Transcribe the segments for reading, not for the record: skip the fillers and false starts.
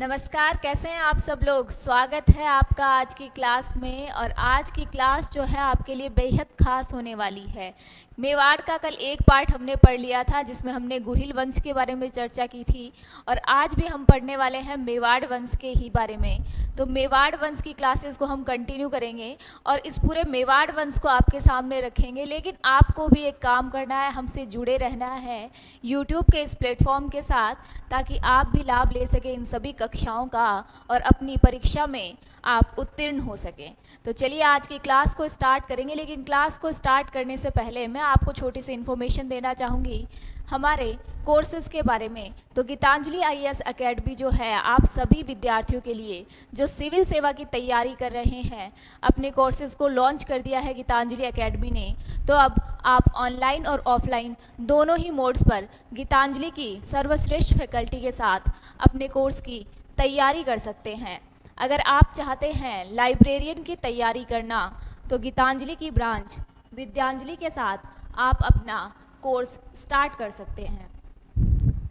नमस्कार, कैसे हैं आप सब लोग। स्वागत है आपका आज की क्लास में। और आज की क्लास जो है आपके लिए बेहद खास होने वाली है। मेवाड़ का कल एक पार्ट हमने पढ़ लिया था जिसमें हमने गुहिल वंश के बारे में चर्चा की थी, और आज भी हम पढ़ने वाले हैं मेवाड़ वंश के ही बारे में। तो मेवाड़ वंश की क्लासेस को हम कंटिन्यू करेंगे और इस पूरे मेवाड़ वंश को आपके सामने रखेंगे। लेकिन आपको भी एक काम करना है, हमसे जुड़े रहना है यूट्यूब के इस प्लेटफॉर्म के साथ, ताकि आप भी लाभ ले सकें इन सभी कक्षाओं का और अपनी परीक्षा में आप उत्तीर्ण हो सकें। तो चलिए आज की क्लास को स्टार्ट करेंगे। लेकिन क्लास को स्टार्ट करने से पहले मैं आपको छोटी सी इन्फॉर्मेशन देना चाहूँगी हमारे कोर्सेज़ के बारे में। तो गीतांजलि आईएएस एकेडमी जो है आप सभी विद्यार्थियों के लिए जो सिविल सेवा की तैयारी कर रहे हैं, अपने कोर्सेज़ को लॉन्च कर दिया है गीतांजलि एकेडमी ने। तो अब आप ऑनलाइन और ऑफलाइन दोनों ही मोड्स पर गीतांजलि की सर्वश्रेष्ठ फैकल्टी के साथ अपने कोर्स की तैयारी कर सकते हैं। अगर आप चाहते हैं लाइब्रेरियन की तैयारी करना, तो गीतांजलि की ब्रांच विद्यांजलि के साथ आप अपना कोर्स स्टार्ट कर सकते हैं।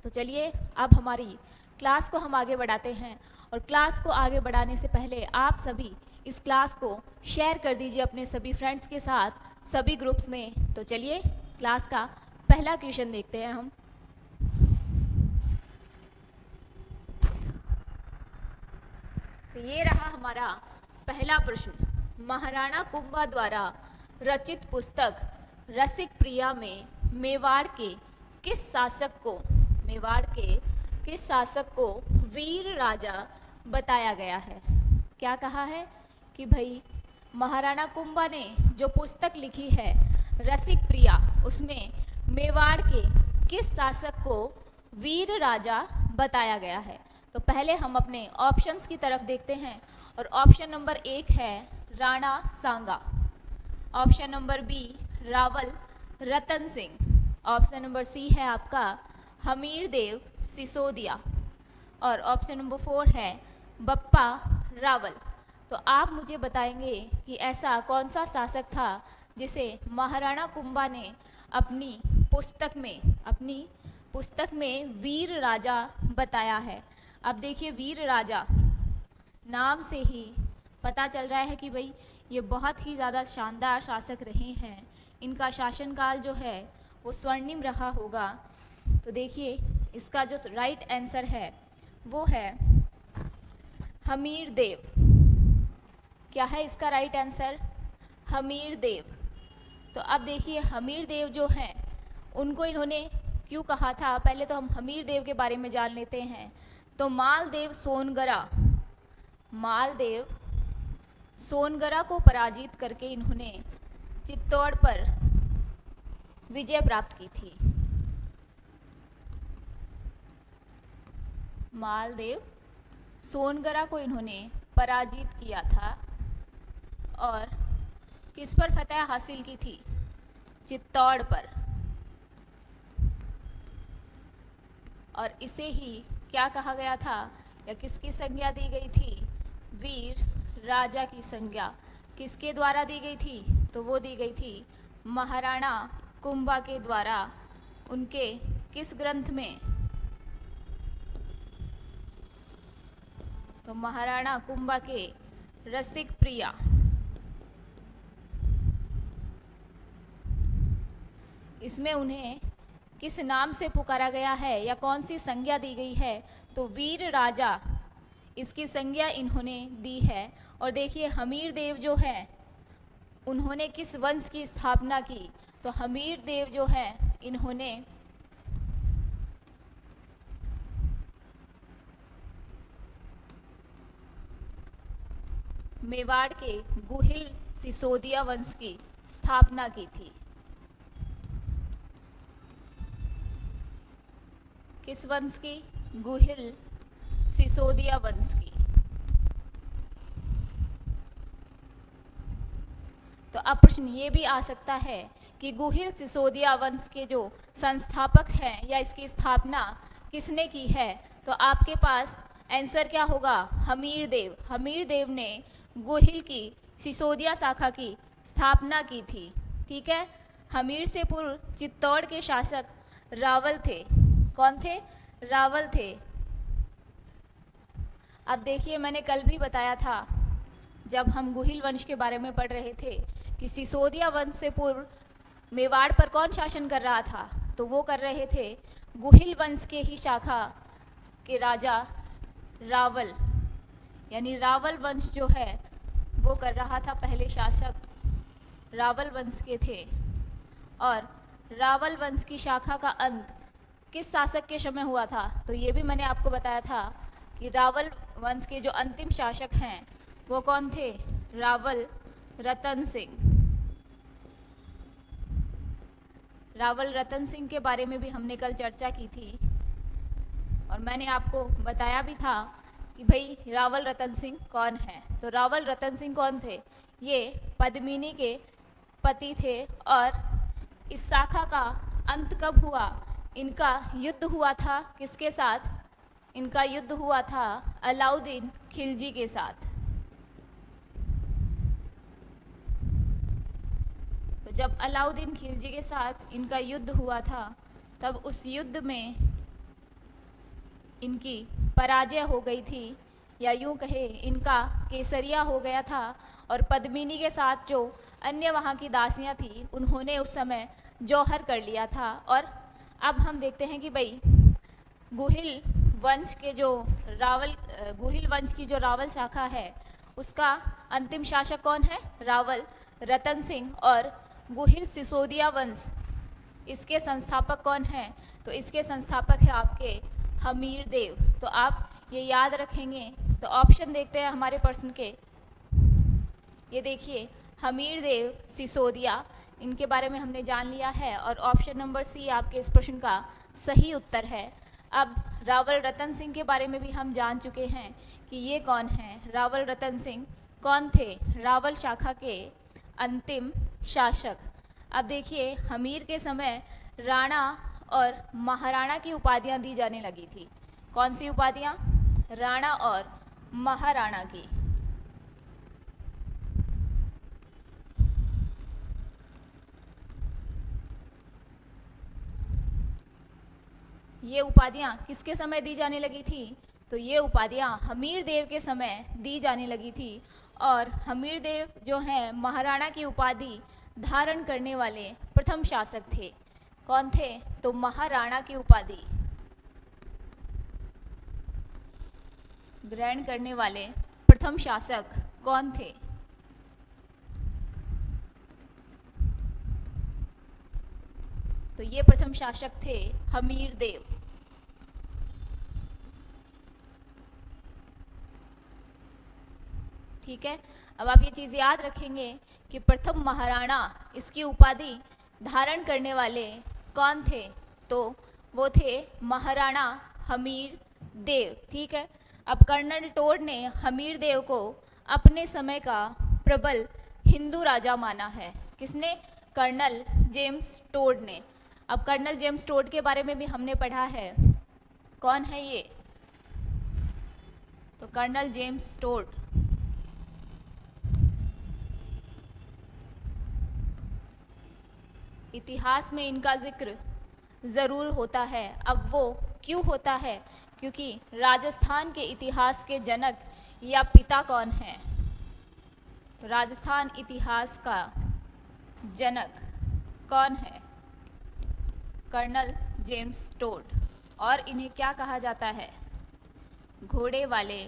तो चलिए अब हमारी क्लास को हम आगे बढ़ाते हैं। और क्लास को आगे बढ़ाने से पहले आप सभी इस क्लास को शेयर कर दीजिए अपने सभी फ्रेंड्स के साथ, सभी ग्रुप्स में। तो चलिए क्लास का पहला क्वेश्चन देखते हैं हम। तो ये रहा हमारा पहला प्रश्न। महाराणा कुंभा द्वारा रचित पुस्तक रसिक प्रिया में मेवाड़ के किस शासक को वीर राजा बताया गया है। क्या कहा है कि भाई महाराणा कुंभा ने जो पुस्तक लिखी है रसिक प्रिया, उसमें मेवाड़ के किस शासक को वीर राजा बताया गया है। तो पहले हम अपने ऑप्शंस की तरफ देखते हैं। और ऑप्शन नंबर 1 है राणा सांगा, option number B Rawal Ratan Singh, option number सी है आपका हमीर देव सिसोदिया, और ऑप्शन नंबर 4 है बप्पा रावल। तो आप मुझे बताएंगे कि ऐसा कौन सा शासक था जिसे महाराणा कुंभा ने अपनी पुस्तक में वीर राजा बताया है। अब देखिए, वीर राजा नाम से ही पता चल रहा है कि भाई ये बहुत ही ज़्यादा शानदार शासक रहे हैं। इनका शासनकाल जो है वो स्वर्णिम रहा होगा। तो देखिए इसका जो राइट आंसर है वो है हमीर देव। क्या है इसका राइट आंसर? हमीर देव। तो अब देखिए हमीर देव जो हैं उनको इन्होंने क्यों कहा था, पहले तो हम हमीर देव के बारे में जान लेते हैं। तो मालदेव सोनगरा को पराजित करके इन्होंने चित्तौड़ पर विजय प्राप्त की थी। मालदेव सोनगरा को इन्होंने पराजित किया था और किस पर फतह हासिल की थी? चित्तौड़ पर। और इसे ही क्या कहा गया था, या किसकी संज्ञा दी गई थी? वीर राजा की संज्ञा किसके द्वारा दी गई थी? तो वो दी गई थी महाराणा कुंभा के द्वारा। उनके किस ग्रंथ में? तो महाराणा कुंभा के रसिक प्रिया। इसमें उन्हें किस नाम से पुकारा गया है या कौन सी संज्ञा दी गई है? तो वीर राजा, इसकी संज्ञा इन्होंने दी है। और देखिए हमीर देव जो है उन्होंने किस वंश की स्थापना की? तो हमीर देव जो है इन्होंने मेवाड़ के गुहिल सिसोदिया वंश की स्थापना की थी। किस वंश की? गुहिल सिसोदिया वंश की। तो अब प्रश्न ये भी आ सकता है कि गुहिल सिसोदिया वंश के जो संस्थापक हैं या इसकी स्थापना किसने की है? तो आपके पास आंसर क्या होगा? हमीर देव। हमीर देव ने गुहिल की सिसोदिया शाखा की स्थापना की थी। ठीक है। हमीर से पूर्व चित्तौड़ के शासक रावल थे। कौन थे? रावल थे। अब देखिए, मैंने कल भी बताया था जब हम गुहिल वंश के बारे में पढ़ रहे थे कि सिसोदिया वंश से पूर्व मेवाड़ पर कौन शासन कर रहा था, तो वो कर रहे थे गुहिल वंश के ही शाखा के राजा रावल, यानी रावल वंश जो है वो कर रहा था, पहले शासक रावल वंश के थे। और रावल वंश की शाखा का अंत किस शासक के समय हुआ था, तो ये भी मैंने आपको बताया था कि रावल वंश के जो अंतिम शासक हैं वो कौन थे, रावल रतन सिंह। रावल रतन सिंह के बारे में भी हमने कल चर्चा की थी और मैंने आपको बताया भी था कि भाई रावल रतन सिंह कौन है। तो रावल रतन सिंह कौन थे, ये पद्मिनी के पति थे। और इस शाखा का अंत कब हुआ, इनका युद्ध हुआ था किसके साथ, इनका युद्ध हुआ था अलाउद्दीन खिलजी के साथ। तो जब अलाउद्दीन खिलजी के साथ इनका युद्ध हुआ था, तब उस युद्ध में इनकी पराजय हो गई थी, या यूं कहे इनका केसरिया हो गया था। और पद्मिनी के साथ जो अन्य वहाँ की दासियाँ थी, उन्होंने उस समय जौहर कर लिया था। और अब हम देखते हैं कि भाई गुहिल वंश के जो गुहिल वंश की जो रावल शाखा है, उसका अंतिम शासक कौन है, रावल रतन सिंह। और गुहिल सिसोदिया वंश, इसके संस्थापक कौन हैं, तो इसके संस्थापक है आपके हमीर देव। तो आप ये याद रखेंगे। तो ऑप्शन देखते हैं हमारे प्रश्न के। ये देखिए, हमीर देव सिसोदिया, इनके बारे में हमने जान लिया है और ऑप्शन नंबर सी आपके इस प्रश्न का सही उत्तर है। अब रावल रतन सिंह के बारे में भी हम जान चुके हैं कि ये कौन हैं। रावल रतन सिंह कौन थे, रावल शाखा के अंतिम शासक। अब देखिए, हमीर के समय राणा और महाराणा की उपाधियां दी जाने लगी थी। कौन सी उपाधियां, राणा और महाराणा की। ये उपाधियां किसके समय दी जाने लगी थी, तो ये उपाधियां हमीर देव के समय दी जाने लगी थी। और हमीर देव जो हैं महाराणा की उपाधि धारण करने वाले प्रथम शासक थे। कौन थे, तो महाराणा की उपाधि ग्रहण करने वाले प्रथम शासक कौन थे, तो ये प्रथम शासक थे हमीर देव। ठीक है, अब आप ये चीज़ याद रखेंगे कि प्रथम महाराणा, इसकी उपाधि धारण करने वाले कौन थे, तो वो थे महाराणा हमीर देव। ठीक है, अब कर्नल टोड ने हमीर देव को अपने समय का प्रबल हिंदू राजा माना है। किसने, कर्नल जेम्स टोड ने। अब कर्नल जेम्स टोड के बारे में भी हमने पढ़ा है। कौन है ये, तो कर्नल जेम्स टोड इतिहास में इनका जिक्र ज़रूर होता है। अब वो क्यों होता है, क्योंकि राजस्थान के इतिहास के जनक या पिता कौन हैं, तो राजस्थान इतिहास का जनक कौन है, कर्नल जेम्स टोड। और इन्हें क्या कहा जाता है, घोड़े वाले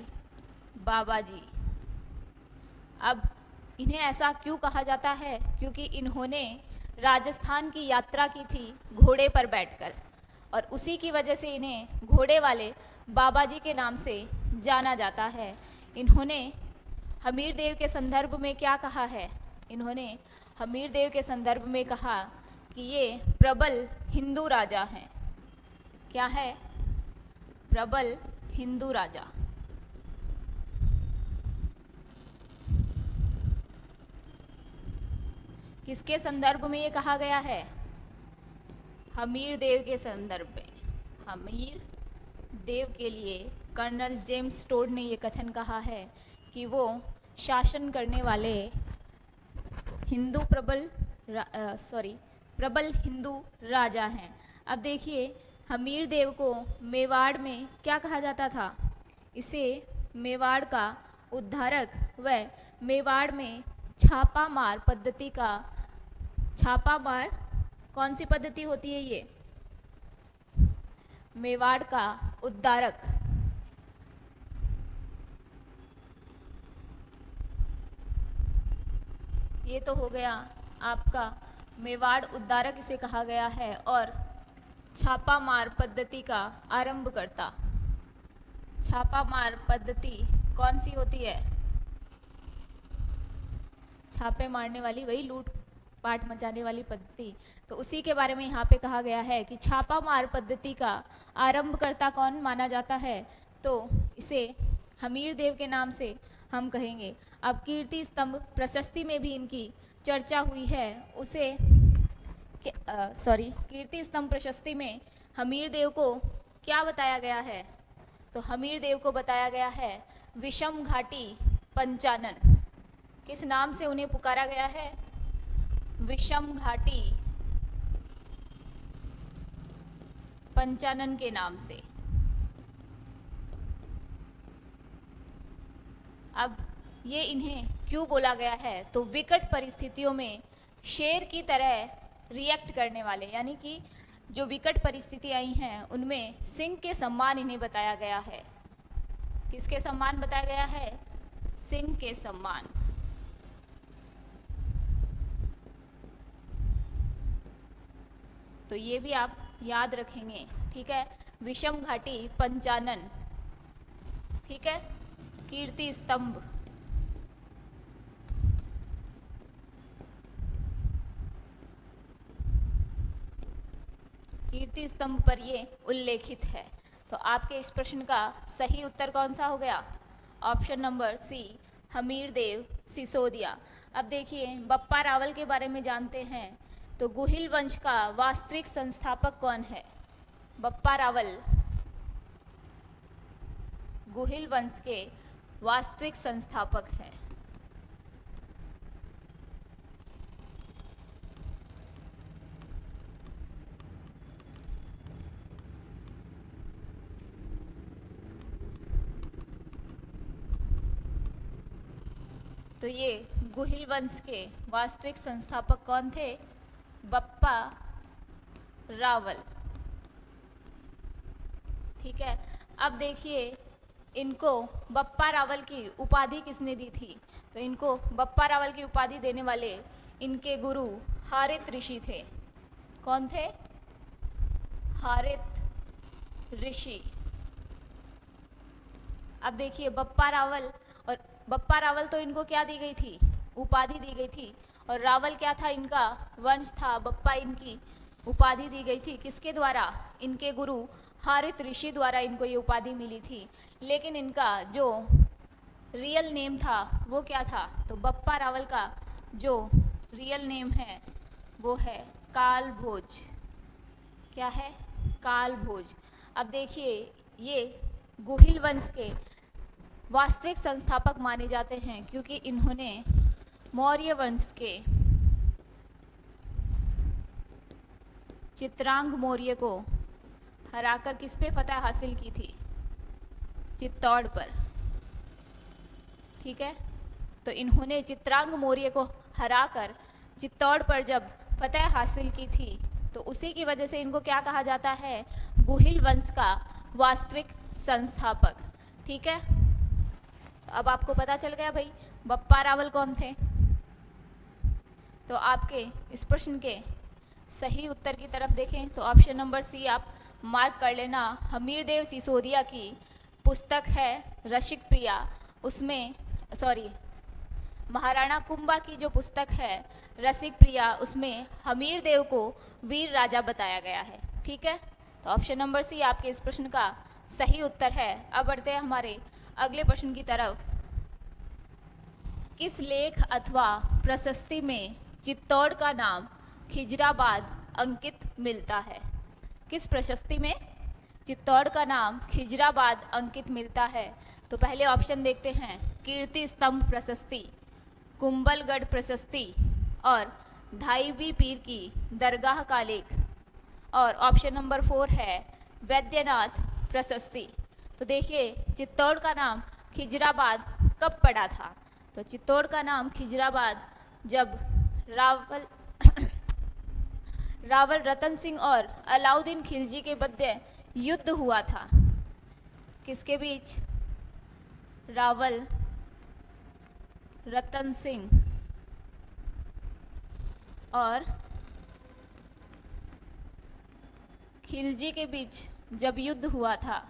बाबा जी। अब इन्हें ऐसा क्यों कहा जाता है, क्योंकि इन्होंने राजस्थान की यात्रा की थी घोड़े पर बैठकर, और उसी की वजह से इन्हें घोड़े वाले बाबा जी के नाम से जाना जाता है। इन्होंने हमीर देव के संदर्भ में क्या कहा है, इन्होंने हमीर देव के संदर्भ में कहा कि ये प्रबल हिंदू राजा हैं। क्या है, प्रबल हिंदू राजा। किसके संदर्भ में ये कहा गया है, हमीर देव के संदर्भ में। हमीर देव के लिए कर्नल जेम्स टोड ने ये कथन कहा है कि वो शासन करने वाले हिंदू प्रबल हिंदू राजा हैं। अब देखिए, हमीर देव को मेवाड़ में क्या कहा जाता था, इसे मेवाड़ का उद्धारक व मेवाड़ में छापा मार पद्धति का, छापा मार कौन सी पद्धति होती है ये? मेवाड़ का उद्धारक, ये तो हो गया आपका मेवाड़ उद्धारक इसे कहा गया है। और छापा मार पद्धति का आरंभकर्ता, छापा मार पद्धति कौन सी होती है? छापे मारने वाली, वही लूट पाट मचाने वाली पद्धति। तो उसी के बारे में यहाँ पे कहा गया है कि छापा मार पद्धति का आरंभकर्ता कौन माना जाता है? तो इसे हमीर देव के नाम से हम कहेंगे। अब कीर्ति स्तंभ प्रशस्ति में भी इनकी चर्चा हुई है, उसे कीर्ति स्तंभ प्रशस्ति में हमीर देव को क्या बताया गया है? तो हमीर देव को बताया गया है विषम घाटी पंचानन। किस नाम से उन्हें पुकारा गया है? विषम घाटी पंचानन के नाम से। अब ये इन्हें क्यों बोला गया है? तो विकट परिस्थितियों में शेर की तरह रिएक्ट करने वाले, यानी कि जो विकट परिस्थिति आई हैं उनमें सिंह के सम्मान इन्हें बताया गया है। किसके सम्मान बताया गया है? सिंह के सम्मान। तो ये भी आप याद रखेंगे, ठीक है। विषम घाटी पंचानन, ठीक है। कीर्ति स्तंभ, कीर्ति स्तंभ पर ये उल्लेखित है। तो आपके इस प्रश्न का सही उत्तर कौन सा हो गया? ऑप्शन नंबर सी, हमीर देव सिसोदिया। अब देखिए बप्पा रावल के बारे में जानते हैं। तो गुहिल वंश का वास्तविक संस्थापक कौन है? बप्पा रावल गुहिल वंश के वास्तविक संस्थापक हैं। तो ये गुहिल वंश के वास्तविक संस्थापक कौन थे? बप्पा रावल, ठीक है। अब देखिए इनको बप्पा रावल की उपाधि किसने दी थी? तो इनको बप्पा रावल की उपाधि देने वाले इनके गुरु हारित ऋषि थे। कौन थे? हारित ऋषि। अब देखिए बप्पा रावल तो इनको क्या दी गई थी? उपाधि दी गई थी। और रावल क्या था? इनका वंश था। बप्पा इनकी उपाधि दी गई थी किसके द्वारा? इनके गुरु हारित ऋषि द्वारा इनको ये उपाधि मिली थी। लेकिन इनका जो रियल नेम था वो क्या था? तो बप्पा रावल का जो रियल नेम है वो है काल भोज। क्या है? काल भोज। अब देखिए ये गुहिल वंश के वास्तविक संस्थापक माने जाते हैं क्योंकि इन्होंने मौर्य वंश के चित्रांग मौर्य को हराकर किस पे फतह हासिल की थी? चित्तौड़ पर, ठीक है। तो इन्होंने चित्रांग मौर्य को हराकर चित्तौड़ पर जब फतह हासिल की थी तो उसी की वजह से इनको क्या कहा जाता है? गुहिल वंश का वास्तविक संस्थापक, ठीक है। अब आपको पता चल गया भाई बप्पा रावल कौन थे। तो आपके इस प्रश्न के सही उत्तर की तरफ देखें तो ऑप्शन नंबर सी आप मार्क कर लेना। हमीर देव सिसोदिया की पुस्तक है रसिक प्रिया, उसमें महाराणा कुंभा की जो पुस्तक है रसिक प्रिया, उसमें हमीर देव को वीर राजा बताया गया है, ठीक है। तो ऑप्शन नंबर सी आपके इस प्रश्न का सही उत्तर है। अब बढ़ते हैं हमारे अगले प्रश्न की तरफ। किस लेख अथवा प्रशस्ति में चित्तौड़ का नाम खिजराबाद अंकित मिलता है? किस प्रशस्ति में चित्तौड़ का नाम खिजराबाद अंकित मिलता है? तो पहले ऑप्शन देखते हैं, कीर्ति स्तंभ प्रशस्ति, कुंभलगढ़ प्रशस्ति और धाईबी पीर की दरगाह का लेख। और ऑप्शन नंबर 4 है वैद्यनाथ प्रशस्ति। तो देखिए चित्तौड़ का नाम खिजराबाद कब पड़ा था? तो चित्तौड़ का नाम खिजराबाद जब रावल रावल रतन सिंह और अलाउद्दीन खिलजी के मध्य युद्ध हुआ था। किसके बीच? रावल रतन सिंह और खिलजी के बीच जब युद्ध हुआ था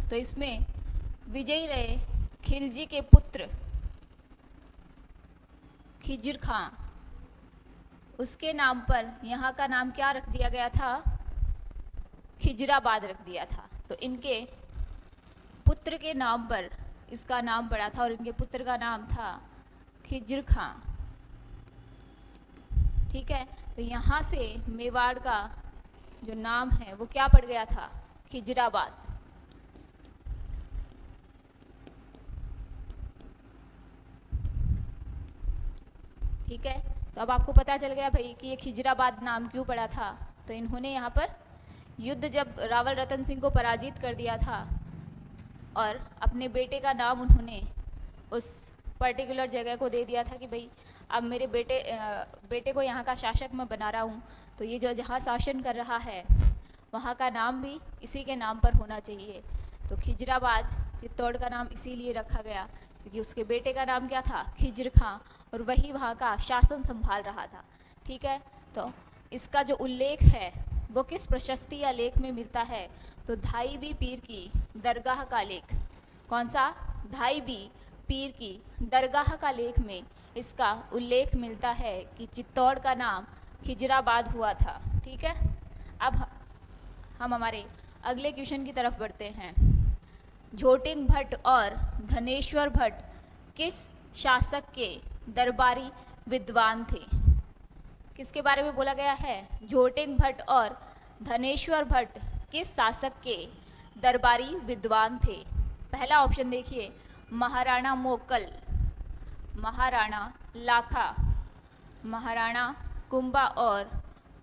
तो इसमें विजयी रहे खिलजी के पुत्र खिज्र खां। उसके नाम पर यहाँ का नाम क्या रख दिया गया था? खिजराबाद रख दिया था। तो इनके पुत्र के नाम पर इसका नाम पड़ा था और इनके पुत्र का नाम था खिज्र खां। ठीक है, तो यहाँ से मेवाड़ का जो नाम है वो क्या पड़ गया था? खिजराबाद। ठीक है, तो अब आपको पता चल गया भाई कि ये खिजराबाद नाम क्यों पड़ा था। तो इन्होंने यहाँ पर युद्ध जब रावल रतन सिंह को पराजित कर दिया था और अपने बेटे का नाम उन्होंने उस पर्टिकुलर जगह को दे दिया था कि भाई अब मेरे बेटे को यहाँ का शासक मैं बना रहा हूँ, तो ये जो जहाँ शासन कर रहा है वहाँ का नाम भी इसी के नाम पर होना चाहिए। तो खिजराबाद चित्तौड़ का नाम इसीलिए रखा गया क्योंकि उसके बेटे का नाम क्या था? खिज्र खां, और वही वहाँ का शासन संभाल रहा था। ठीक है, तो इसका जो उल्लेख है वो किस प्रशस्ति या लेख में मिलता है? तो धाई बी पीर की दरगाह का लेख। कौन सा? धाई बी पीर की दरगाह का लेख में इसका उल्लेख मिलता है कि चित्तौड़ का नाम खिजराबाद हुआ था। ठीक है, अब हम हमारे अगले क्वेश्चन की तरफ बढ़ते हैं। झोटिंग भट्ट और धनेश्वर भट्ट किस शासक के दरबारी विद्वान थे? किसके बारे में बोला गया है? झोटिंग भट्ट और धनेश्वर भट्ट किस शासक के दरबारी विद्वान थे? पहला ऑप्शन देखिए, महाराणा मोकल, महाराणा लाखा, महाराणा कुंभा और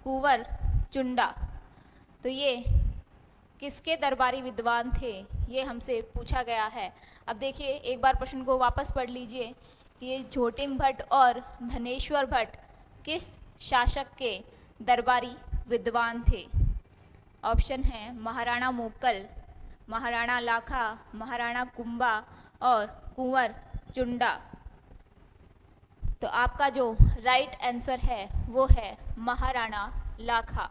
कुंवर चुंडा। तो ये किसके दरबारी विद्वान थे ये हमसे पूछा गया है। अब देखिए एक बार प्रश्न को वापस पढ़ लीजिए कि ये झोटिंग भट्ट और धनेश्वर भट्ट किस शासक के दरबारी विद्वान थे? ऑप्शन है महाराणा मोकल, महाराणा लाखा, महाराणा कुंभा और कुंवर चुंडा। तो आपका जो राइट आंसर है वो है महाराणा लाखा।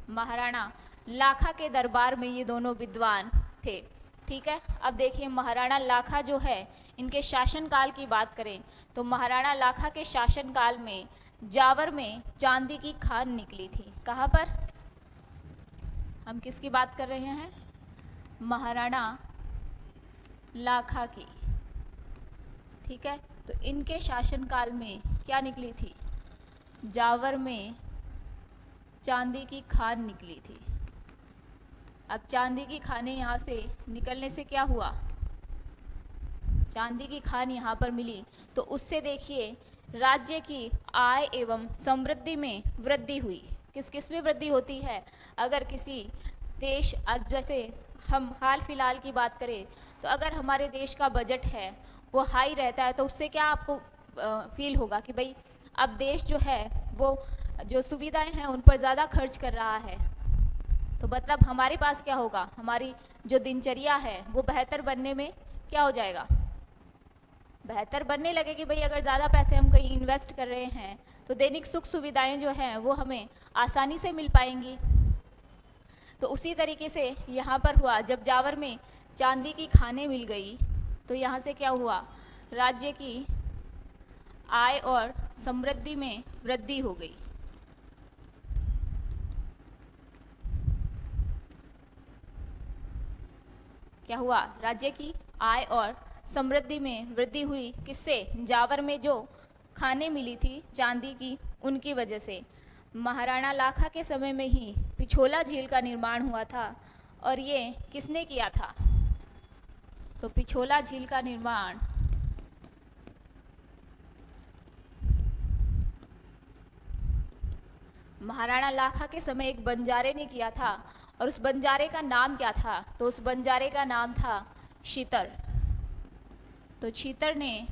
महाराणा लाखा के दरबार में ये दोनों विद्वान थे। ठीक है, अब देखिए महाराणा लाखा जो है इनके शासनकाल की बात करें तो महाराणा लाखा के शासनकाल में जावर में चांदी की खान निकली थी। कहाँ पर? हम किसकी बात कर रहे हैं? महाराणा लाखा की। ठीक है, तो इनके शासनकाल में क्या निकली थी? जावर में चांदी की खान निकली थी। अब चांदी की खानें यहाँ से निकलने से क्या हुआ? चांदी की खान यहाँ पर मिली तो उससे देखिए राज्य की आय एवं समृद्धि में वृद्धि हुई। किस किस में वृद्धि होती है? अगर किसी देश, अब जैसे हम हाल फिलहाल की बात करें तो अगर हमारे देश का बजट है वो हाई रहता है तो उससे क्या आपको फील होगा कि भाई अब देश जो है वो जो सुविधाएं हैं उन पर ज़्यादा खर्च कर रहा है। तो मतलब हमारे पास क्या होगा? हमारी जो दिनचर्या है वो बेहतर बनने में क्या हो जाएगा? बेहतर बनने लगे कि भाई अगर ज़्यादा पैसे हम कहीं इन्वेस्ट कर रहे हैं तो दैनिक सुख सुविधाएं जो हैं वो हमें आसानी से मिल पाएंगी। तो उसी तरीके से यहाँ पर हुआ, जब जावर में चांदी की खानें मिल गई तो यहाँ से क्या हुआ? राज्य की आय और समृद्धि में वृद्धि हो गई। क्या हुआ? राज्य की आय और समृद्धि में वृद्धि हुई। किससे? जावर में जो खानें मिली थी चांदी की उनकी वजह से। महाराणा लाखा के समय में ही पिछोला झील का निर्माण हुआ था और ये किसने किया था? तो पिछोला झील का निर्माण महाराणा लाखा के समय एक बंजारे ने किया था और उस बंजारे का नाम क्या था? तो उस बंजारे का नाम था शीतर। तो शीतर ने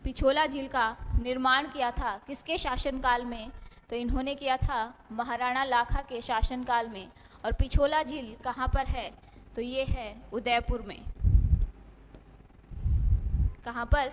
पिछोला झील का निर्माण किया था किसके शासनकाल में? तो इन्होंने किया था महाराणा लाखा के शासनकाल में। और पिछोला झील कहाँ पर है? तो ये है उदयपुर में। कहाँ पर?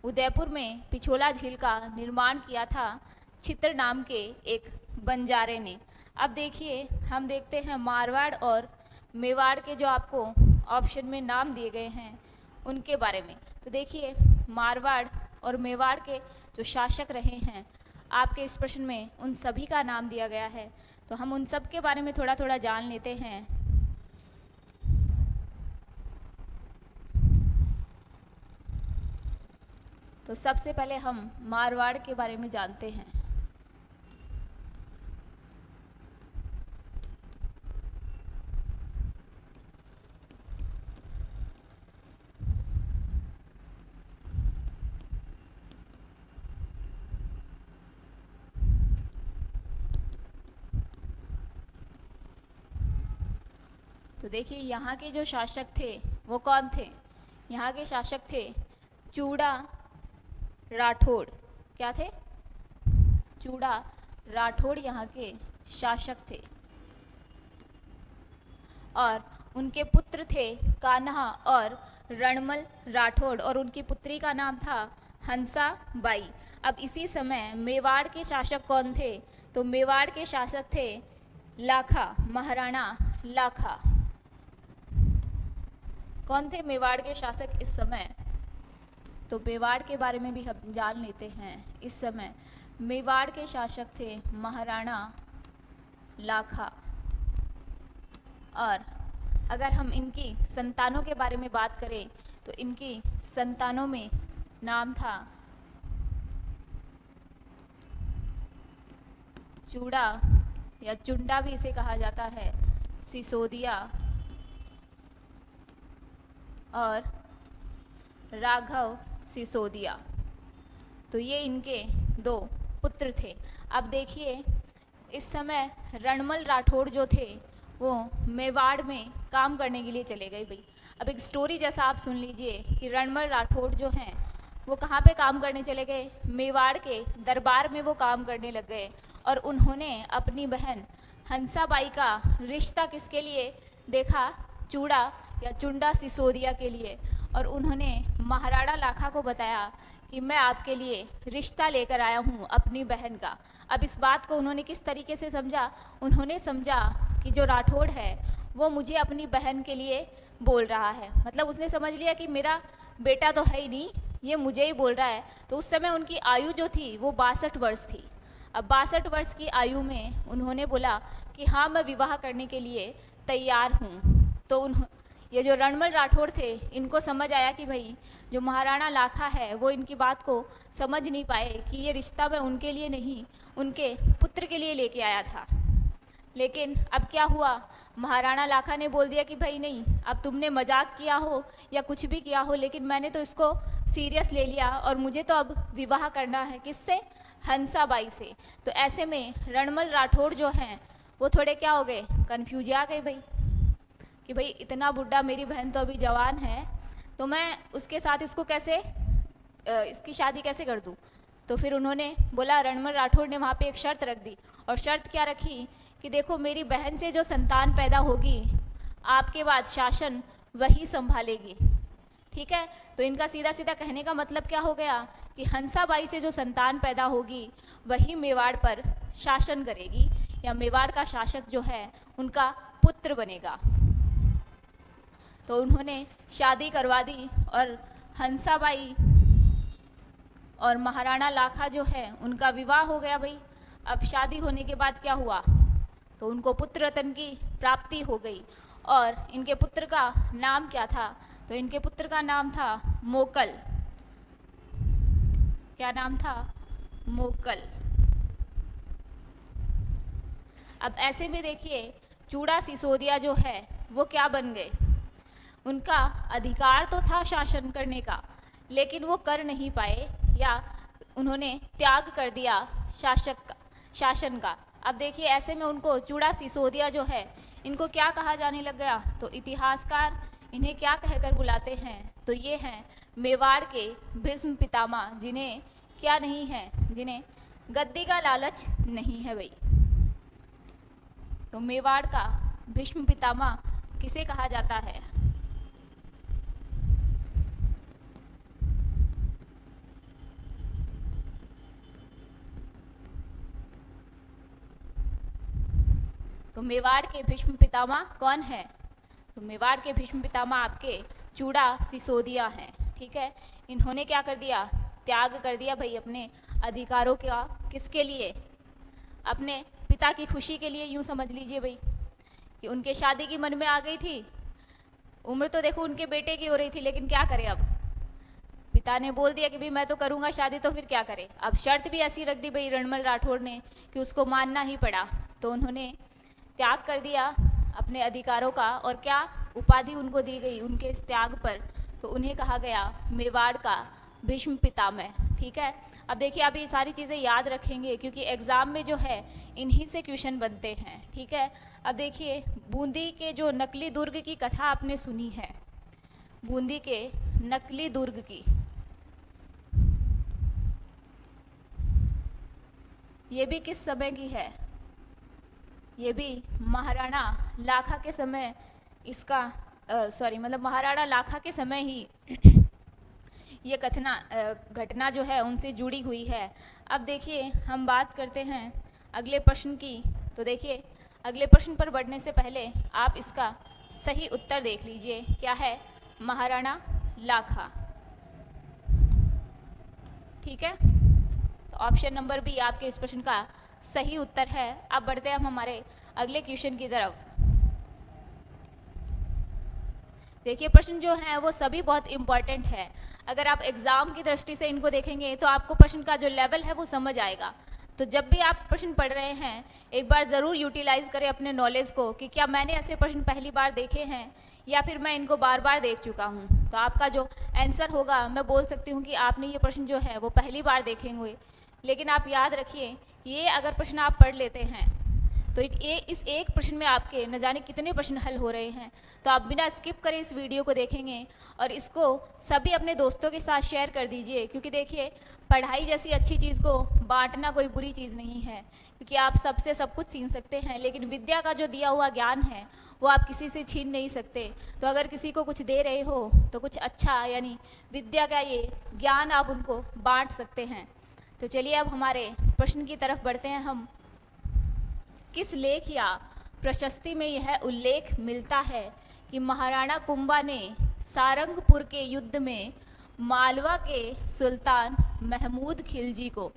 उदयपुर में पिछोला झील का निर्माण किया था चित्र नाम के एक बंजारे ने। अब देखिए, हम देखते हैं मारवाड़ और मेवाड़ के जो आपको ऑप्शन में नाम दिए गए हैं उनके बारे में। तो देखिए, मारवाड़ और मेवाड़ के जो शासक रहे हैं आपके इस प्रश्न में उन सभी का नाम दिया गया है। तो हम उन सब के बारे में थोड़ा थोड़ा जान लेते हैं। तो सबसे पहले हम मारवाड़ के बारे में जानते हैं। तो देखिए, यहाँ के जो शासक थे वो कौन थे? यहाँ के शासक थे चूड़ा राठौड़। क्या थे? चूड़ा राठौड़ यहाँ के शासक थे। और उनके पुत्र थे कान्हा और रणमल राठौड़, और उनकी पुत्री का नाम था हंसा बाई। अब इसी समय मेवाड़ के शासक कौन थे? तो मेवाड़ के शासक थे लाखा, महाराणा लाखा। कौन थे मेवाड़ के शासक इस समय? तो मेवाड़ के बारे में भी हम जान लेते हैं। इस समय मेवाड़ के शासक थे महाराणा लाखा। और अगर हम इनकी संतानों के बारे में बात करें तो इनकी संतानों में नाम था चूड़ा या चुंडा भी इसे कहा जाता है, सिसोदिया और राघव सिसोदिया। तो ये इनके दो पुत्र थे। अब देखिए, इस समय रणमल राठौड़ जो थे वो मेवाड़ में काम करने के लिए चले गए भाई। अब एक स्टोरी जैसा आप सुन लीजिए कि रणमल राठौड़ जो हैं वो कहाँ पे काम करने चले गए? मेवाड़ के दरबार में वो काम करने लग गए। और उन्होंने अपनी बहन हंसाबाई का रिश्ता किसके लिए देखा? चूड़ा या चुंडा सिसोदिया के लिए। और उन्होंने महाराणा लाखा को बताया कि मैं आपके लिए रिश्ता लेकर आया हूँ अपनी बहन का। अब इस बात को उन्होंने किस तरीके से समझा? उन्होंने समझा कि जो राठौड़ है वो मुझे अपनी बहन के लिए बोल रहा है। मतलब उसने समझ लिया कि मेरा बेटा तो है ही नहीं, ये मुझे ही बोल रहा है। तो उस समय उनकी आयु जो थी वो 62 वर्ष थी। अब 62 वर्ष की आयु में उन्होंने बोला कि हाँ, मैं विवाह करने के लिए तैयार हूँ। तो ये जो रणमल राठौड़ थे इनको समझ आया कि भाई जो महाराणा लाखा है वो इनकी बात को समझ नहीं पाए कि ये रिश्ता मैं उनके लिए नहीं, उनके पुत्र के लिए लेके आया था। लेकिन अब क्या हुआ? महाराणा लाखा ने बोल दिया कि भाई नहीं, अब तुमने मजाक किया हो या कुछ भी किया हो, लेकिन मैंने तो इसको सीरियस ले लिया और मुझे तो अब विवाह करना है। किससे? हंसाबाई से। तो ऐसे में रणमल राठौड़ जो हैं वो थोड़े क्या हो गए? कन्फ्यूज आ गए भाई कि भाई इतना बुढ़ा, मेरी बहन तो अभी जवान है, तो मैं उसके साथ इसको कैसे इसकी शादी कैसे कर दूँ? तो फिर उन्होंने बोला, रणमल राठौड़ ने वहाँ पे एक शर्त रख दी। और शर्त क्या रखी कि देखो, मेरी बहन से जो संतान पैदा होगी आपके बाद शासन वही संभालेगी। ठीक है? तो इनका सीधा सीधा कहने का मतलब क्या हो गया कि हंसाबाई से जो संतान पैदा होगी वही मेवाड़ पर शासन करेगी, या मेवाड़ का शासक जो है उनका पुत्र बनेगा। तो उन्होंने शादी करवा दी और हंसाबाई और महाराणा लाखा जो है उनका विवाह हो गया भाई। अब शादी होने के बाद क्या हुआ? तो उनको पुत्र रत्न की प्राप्ति हो गई। और इनके पुत्र का नाम क्या था? तो इनके पुत्र का नाम था मोकल। क्या नाम था? मोकल। अब ऐसे में देखिए, चूड़ा सिसोदिया जो है वो क्या बन गए? उनका अधिकार तो था शासन करने का, लेकिन वो कर नहीं पाए, या उन्होंने त्याग कर दिया शासन का। अब देखिए ऐसे में उनको चूड़ा सिसोदिया जो है इनको क्या कहा जाने लग गया, तो इतिहासकार इन्हें क्या कहकर बुलाते हैं, तो ये हैं मेवाड़ के भीष्म पितामह, जिन्हें क्या नहीं है, जिन्हें गद्दी का लालच नहीं है भाई। तो मेवाड़ का भीष्म पितामह किसे कहा जाता है? तो मेवाड़ के भीष्म पितामह कौन है? तो मेवाड़ के भीष्म पितामह आपके चूड़ा सिसोदिया हैं। ठीक है, इन्होंने क्या कर दिया, त्याग कर दिया भाई अपने अधिकारों का, किसके लिए? अपने पिता की खुशी के लिए, यूं समझ लीजिए भाई कि उनके शादी की मन में आ गई थी, उम्र तो देखो उनके बेटे की हो रही थी, लेकिन क्या करें, अब पिता ने बोल दिया कि भाई मैं तो करूंगा शादी, तो फिर क्या करें। अब शर्त भी ऐसी रख दी भाई रणमल राठौड़ ने कि उसको मानना ही पड़ा। तो उन्होंने त्याग कर दिया अपने अधिकारों का, और क्या उपाधि उनको दी गई उनके इस त्याग पर, तो उन्हें कहा गया मेवाड़ का भीष्म पितामह। ठीक है, अब देखिए आप ये सारी चीज़ें याद रखेंगे क्योंकि एग्ज़ाम में जो है इन्हीं से क्वेश्चन बनते हैं। ठीक है, अब देखिए बूंदी के जो नकली दुर्ग की कथा आपने सुनी है, बूंदी के नकली दुर्ग की, ये भी किस समय की है? ये भी महाराणा लाखा के समय इसका मतलब महाराणा लाखा के समय ही ये घटना जो है उनसे जुड़ी हुई है। अब देखिए हम बात करते हैं अगले प्रश्न की। तो देखिए अगले प्रश्न पर बढ़ने से पहले आप इसका सही उत्तर देख लीजिए, क्या है? महाराणा लाखा। ठीक है, तो ऑप्शन नंबर बी आपके इस प्रश्न का सही उत्तर है। अब बढ़ते हैं हम हमारे अगले क्वेश्चन की तरफ। देखिए प्रश्न जो है वो सभी बहुत इंपॉर्टेंट है। अगर आप एग्जाम की दृष्टि से इनको देखेंगे तो आपको प्रश्न का जो लेवल है वो समझ आएगा। तो जब भी आप प्रश्न पढ़ रहे हैं एक बार ज़रूर यूटिलाइज करें अपने नॉलेज को कि क्या मैंने ऐसे प्रश्न पहली बार देखे हैं या फिर मैं इनको बार बार देख चुका हूँ। तो आपका जो आंसर होगा, मैं बोल सकती हूँ कि आपने ये प्रश्न जो है वो पहली बार देखे हुए। लेकिन आप याद रखिए ये अगर प्रश्न आप पढ़ लेते हैं तो इस एक प्रश्न में आपके न जाने कितने प्रश्न हल हो रहे हैं। तो आप बिना स्किप करे इस वीडियो को देखेंगे और इसको सभी अपने दोस्तों के साथ शेयर कर दीजिए, क्योंकि देखिए पढ़ाई जैसी अच्छी चीज़ को बांटना कोई बुरी चीज़ नहीं है, क्योंकि आप सबसे सब कुछ सीख सकते हैं, लेकिन विद्या का जो दिया हुआ ज्ञान है वो आप किसी से छीन नहीं सकते। तो अगर किसी को कुछ दे रहे हो तो कुछ अच्छा यानी विद्या का ये ज्ञान आप उनको बांट सकते हैं। तो चलिए अब हमारे प्रश्न की तरफ बढ़ते हैं हम। किस लेख या प्रशस्ति में यह उल्लेख मिलता है कि महाराणा कुंभा ने सारंगपुर के युद्ध में मालवा के सुल्तान महमूद खिलजी को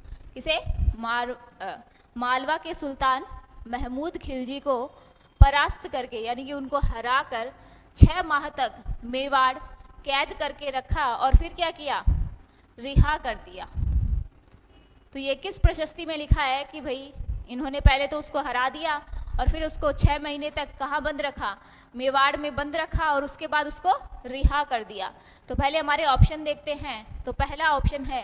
मालवा के सुल्तान महमूद खिलजी को परास्त करके यानी कि उनको हरा कर 6 माह तक मेवाड़ कैद करके रखा और फिर क्या किया? रिहा कर दिया। तो ये किस प्रशस्ति में लिखा है कि भाई इन्होंने पहले तो उसको हरा दिया और फिर उसको 6 महीने तक कहाँ बंद रखा? मेवाड़ में बंद रखा और उसके बाद उसको रिहा कर दिया। तो पहले हमारे ऑप्शन देखते हैं। तो पहला ऑप्शन है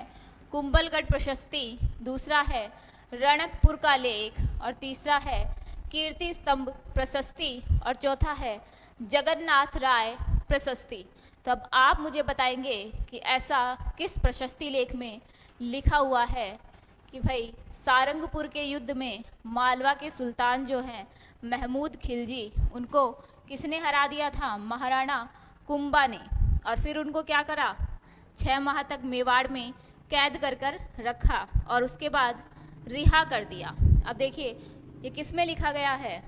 कुंभलगढ़ प्रशस्ति, दूसरा है रणकपुर का लेख, और तीसरा है कीर्ति स्तंभ प्रशस्ति, और चौथा है जगन्नाथ राय प्रशस्ति। तो अब आप मुझे बताएंगे कि ऐसा किस प्रशस्ति लेख में लिखा हुआ है कि भाई सारंगपुर के युद्ध में मालवा के सुल्तान जो हैं महमूद खिलजी, उनको किसने हरा दिया था? महाराणा कुंभा ने। और फिर उनको क्या करा? 6 माह तक मेवाड़ में कैद कर कर रखा और उसके बाद रिहा कर दिया। अब देखिए ये किस में लिखा गया है?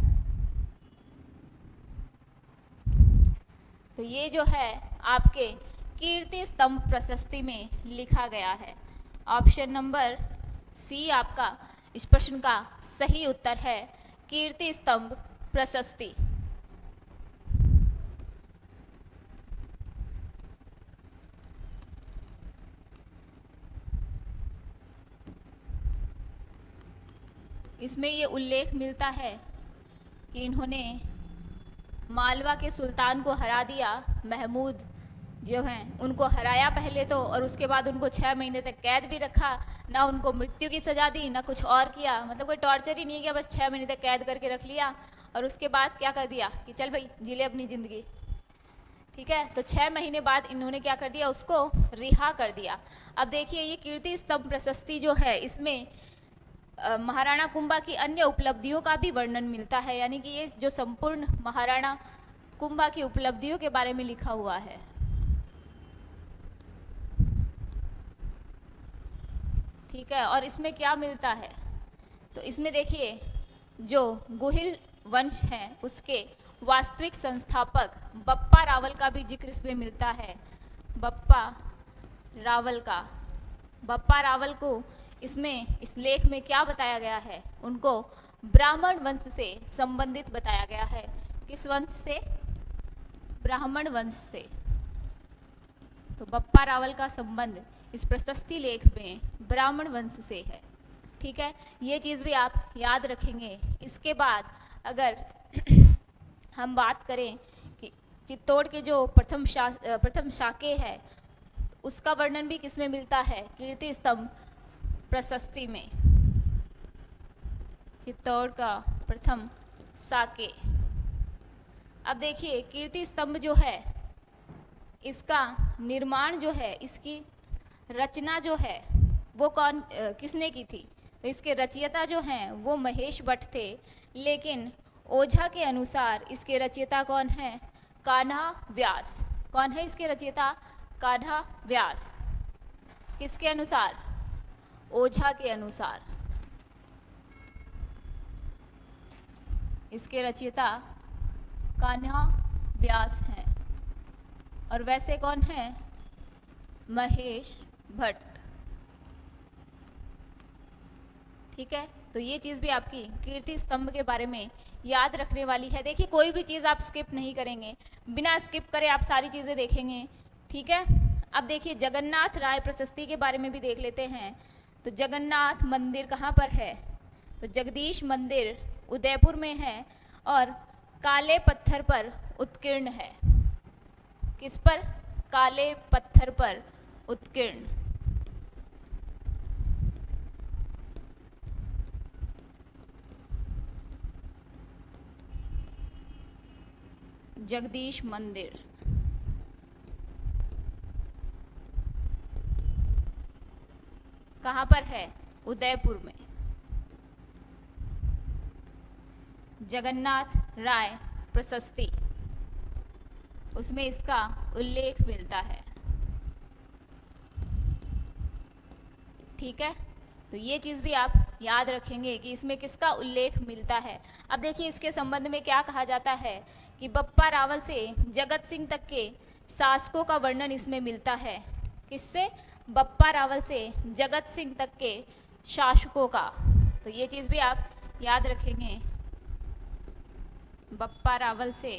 तो ये जो है आपके कीर्ति स्तंभ प्रशस्ति में लिखा गया है। ऑप्शन नंबर सी आपका इस प्रश्न का सही उत्तर है, कीर्ति स्तंभ प्रशस्ति। इसमें ये उल्लेख मिलता है कि इन्होंने मालवा के सुल्तान को हरा दिया महमूद जो हैं उनको हराया पहले तो, और उसके बाद उनको 6 महीने तक कैद भी रखा, ना उनको मृत्यु की सज़ा दी ना कुछ और किया, मतलब कोई टॉर्चर ही नहीं किया, बस 6 महीने तक कैद करके रख लिया और उसके बाद क्या कर दिया कि चल भाई जी ले अपनी ज़िंदगी। ठीक है, तो 6 महीने बाद इन्होंने क्या कर दिया, उसको रिहा कर दिया। अब देखिए ये कीर्ति स्तंभ प्रशस्ति जो है इसमें महाराणा कुंभा की अन्य उपलब्धियों का भी वर्णन मिलता है, यानी कि ये जो संपूर्ण महाराणा कुंभा की उपलब्धियों के बारे में लिखा हुआ है। ठीक है, और इसमें क्या मिलता है, तो इसमें देखिए जो गुहिल वंश है उसके वास्तविक संस्थापक बप्पा रावल का भी जिक्र इसमें मिलता है। बप्पा रावल का, बप्पा रावल को इसमें इस लेख में क्या बताया गया है, उनको ब्राह्मण वंश से संबंधित बताया गया है। किस वंश से, ब्राह्मण वंश से। तो बप्पा रावल का संबंध इस प्रशस्ति लेख में ब्राह्मण वंश से है। ठीक है, ये चीज़ भी आप याद रखेंगे। इसके बाद अगर हम बात करें कि चित्तौड़ के जो प्रथम शाके है उसका वर्णन भी किसमें मिलता है, कीर्ति स्तंभ प्रशस्ति में। चित्तौड़ का प्रथम साके। अब देखिए कीर्ति स्तंभ जो है इसका निर्माण जो है, इसकी रचना जो है वो किसने की थी, तो इसके रचयिता जो हैं वो महेश भट्ट थे, लेकिन ओझा के अनुसार इसके रचयिता कौन है, कान्हा व्यास। कौन है इसके रचयिता, कान्हा व्यास। किसके अनुसार, ओझा के अनुसार इसके रचयिता कान्हा व्यास हैं, और वैसे कौन है, महेश भट्ट। ठीक है, तो ये चीज़ भी आपकी कीर्ति स्तंभ के बारे में याद रखने वाली है। देखिए कोई भी चीज़ आप स्किप नहीं करेंगे, बिना स्किप करे आप सारी चीज़ें देखेंगे। ठीक है, अब देखिए जगन्नाथ राय प्रशस्ति के बारे में भी देख लेते हैं। तो जगन्नाथ मंदिर कहाँ पर है, तो जगदीश मंदिर उदयपुर में है और काले पत्थर पर उत्कीर्ण है। किस पर, काले पत्थर पर उत्कीर्ण। जगदीश मंदिर कहाँ पर है, उदयपुर में। जगन्नाथ राय प्रशस्ति उसमें इसका उल्लेख मिलता है। ठीक है, तो ये चीज़ भी आप याद रखेंगे कि इसमें किसका उल्लेख मिलता है। अब देखिए इसके संबंध में क्या कहा जाता है कि बप्पा रावल से जगत सिंह तक के शासकों का वर्णन इसमें मिलता है। किससे, बप्पा रावल से जगत सिंह तक के शासकों का। तो ये चीज़ भी आप याद रखेंगे, बप्पा रावल से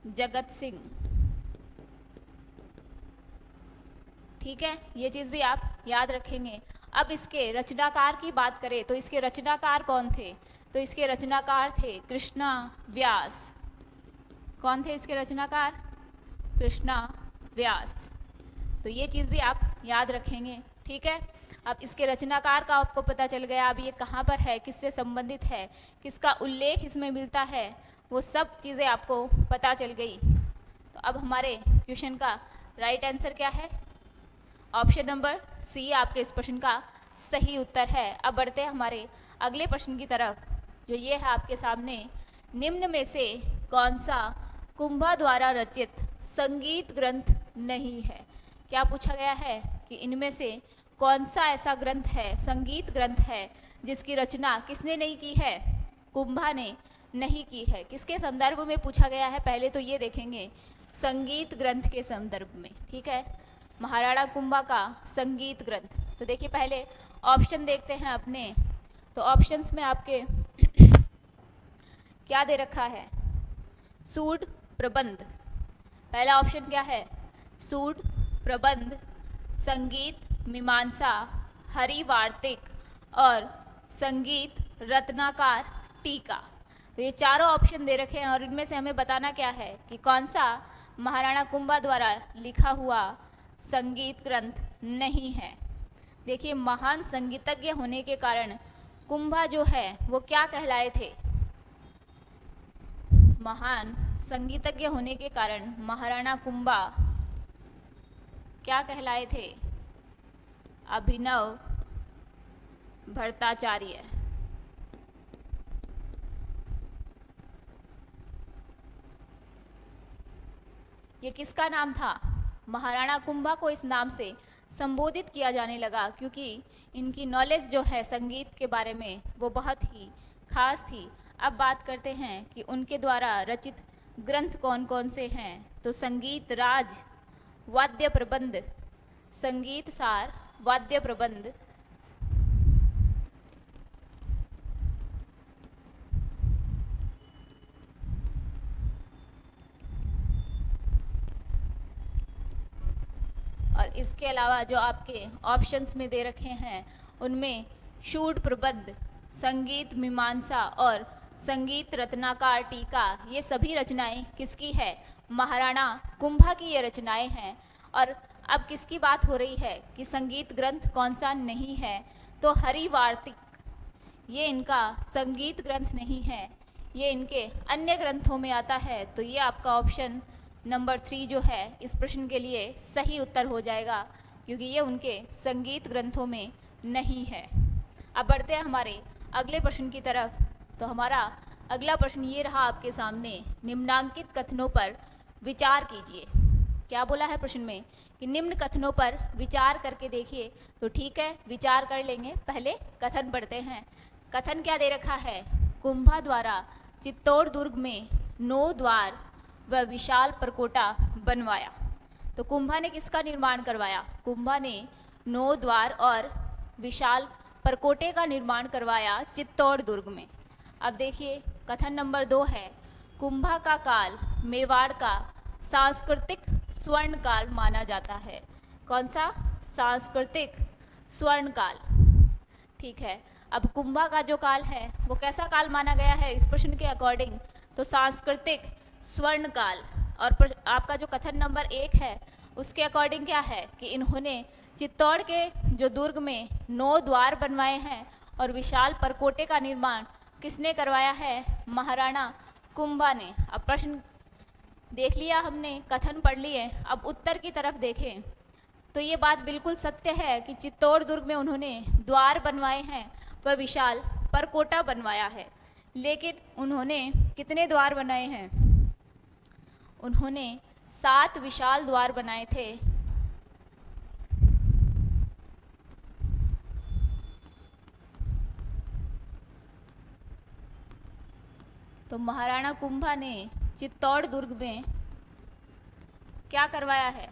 जगत सिंह। ठीक है, ये चीज़ भी आप याद रखेंगे। अब इसके रचनाकार की बात करें तो इसके रचनाकार कौन थे, तो इसके रचनाकार थे कृष्णा व्यास। कौन थे इसके रचनाकार, कृष्णा व्यास। तो ये चीज़ भी आप याद रखेंगे। ठीक है, अब इसके रचनाकार का आपको पता चल गया। अब ये कहाँ पर है, किससे संबंधित है, किसका उल्लेख इसमें मिलता है, वो सब चीज़ें आपको पता चल गई। तो अब हमारे क्वेश्चन का राइट आंसर क्या है, ऑप्शन नंबर सी आपके इस प्रश्न का सही उत्तर है। अब बढ़ते हैं हमारे अगले प्रश्न की तरफ, जो ये है आपके सामने। निम्न में से कौन सा कुंभा द्वारा रचित संगीत ग्रंथ नहीं है। क्या पूछा गया है कि इनमें से कौन सा ऐसा ग्रंथ है, संगीत ग्रंथ है, जिसकी रचना किसने नहीं की है, कुंभा ने नहीं की है। किसके संदर्भ में पूछा गया है, पहले तो ये देखेंगे संगीत ग्रंथ के संदर्भ में। ठीक है, महाराणा कुंभा का संगीत ग्रंथ। तो देखिए पहले ऑप्शन देखते हैं अपने। तो ऑप्शंस में आपके क्या दे रखा है, सूड प्रबंध। पहला ऑप्शन क्या है, सूड प्रबंध, संगीत मीमांसा, हरि वार्तिक और संगीत रत्नाकार टीका। तो तो ये चारों ऑप्शन दे रखे हैं और इनमें से हमें बताना क्या है कि कौन सा महाराणा कुंभा द्वारा लिखा हुआ संगीत ग्रंथ नहीं है। देखिए, महान संगीतज्ञ होने के कारण कुंभा जो है वो क्या कहलाए थे? महान संगीतज्ञ होने के कारण महाराणा कुंभा क्या कहलाए थे? अभिनव भट्टाचार्य। ये किसका नाम था? महाराणा कुंभा को इस नाम से संबोधित किया जाने लगा क्योंकि इनकी नॉलेज जो है संगीत के बारे में वो बहुत ही खास थी। अब बात करते हैं कि उनके द्वारा रचित ग्रंथ कौन कौन से हैं। तो संगीत राज वाद्य प्रबंध, संगीत सार वाद्य प्रबंध, और इसके अलावा जो आपके ऑप्शंस में दे रखे हैं उनमें शूड प्रबंध, संगीत मीमांसा और संगीत रत्नाकर टीका, ये सभी रचनाएं किसकी है? महाराणा कुंभा की ये रचनाएं हैं। और अब किसकी बात हो रही है कि संगीत ग्रंथ कौन सा नहीं है? तो हरिवार्तिक, ये इनका संगीत ग्रंथ नहीं है, ये इनके अन्य ग्रंथों में आता है। तो ये आपका ऑप्शन नंबर 3 जो है इस प्रश्न के लिए सही उत्तर हो जाएगा क्योंकि ये उनके संगीत ग्रंथों में नहीं है। अब बढ़ते हैं हमारे अगले प्रश्न की तरफ। तो हमारा अगला प्रश्न ये रहा आपके सामने, निम्नांकित कथनों पर विचार कीजिए। क्या बोला है प्रश्न में कि निम्न कथनों पर विचार करके देखिए। तो ठीक है, विचार कर लेंगे, पहले कथन पढ़ते हैं। कथन क्या दे रखा है? कुंभा द्वारा चित्तौड़ दुर्ग में 9 द्वार व विशाल परकोटा बनवाया। तो कुंभा ने किसका निर्माण करवाया? कुंभा ने 9 द्वार और विशाल परकोटे का निर्माण करवाया चित्तौड़ दुर्ग में। अब देखिए, कथन नंबर 2 है, कुंभा का काल मेवाड़ का सांस्कृतिक स्वर्ण काल माना जाता है। कौन सा? सांस्कृतिक स्वर्ण काल। ठीक है, अब कुंभा का जो काल है वो कैसा काल माना गया है इस प्रश्न के अकॉर्डिंग? तो सांस्कृतिक स्वर्ण काल। और आपका जो कथन नंबर 1 है उसके अकॉर्डिंग क्या है कि इन्होंने चित्तौड़ के जो दुर्ग में 9 द्वार बनवाए हैं और विशाल परकोटे का निर्माण किसने करवाया है? महाराणा कुंभा ने। अब प्रश्न देख लिया हमने, कथन पढ़ लिए, अब उत्तर की तरफ देखें तो ये बात बिल्कुल सत्य है कि चित्तौड़ दुर्ग में उन्होंने द्वार बनवाए हैं व विशाल परकोटा बनवाया है। लेकिन उन्होंने कितने द्वार बनाए हैं? उन्होंने 7 विशाल द्वार बनाए थे। तो महाराणा कुंभा ने चित्तौड़ दुर्ग में क्या करवाया है?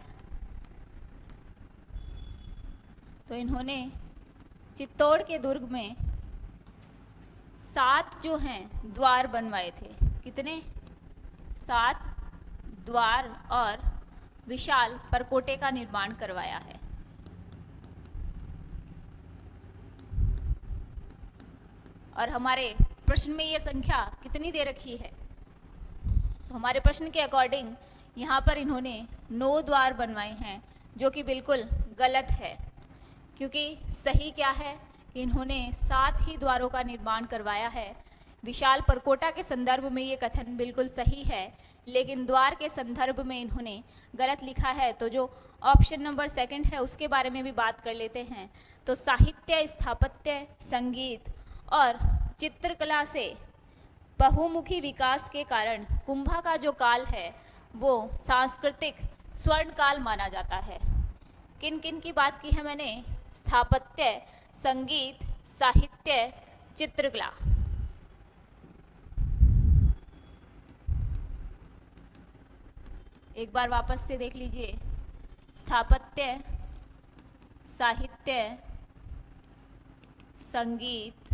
तो इन्होंने चित्तौड़ के दुर्ग में 7 जो हैं द्वार बनवाए थे। कितने? 7 द्वार और विशाल परकोटे का निर्माण करवाया है। और हमारे प्रश्न में ये संख्या कितनी दे रखी है? तो हमारे प्रश्न के अकॉर्डिंग यहाँ पर इन्होंने 9 द्वार बनवाए हैं, जो कि बिल्कुल गलत है। क्योंकि सही क्या है कि इन्होंने 7 ही द्वारों का निर्माण करवाया है। विशाल परकोटा के संदर्भ में ये कथन बिल्कुल सही है, लेकिन द्वार के संदर्भ में इन्होंने गलत लिखा है। तो जो ऑप्शन नंबर 2 है उसके बारे में भी बात कर लेते हैं। तो साहित्य, स्थापत्य, संगीत और चित्रकला से बहुमुखी विकास के कारण कुंभा का जो काल है वो सांस्कृतिक स्वर्ण काल माना जाता है। किन किन की बात की है मैंने? स्थापत्य, संगीत, साहित्य, चित्रकला। एक बार वापस से देख लीजिए, स्थापत्य, साहित्य, संगीत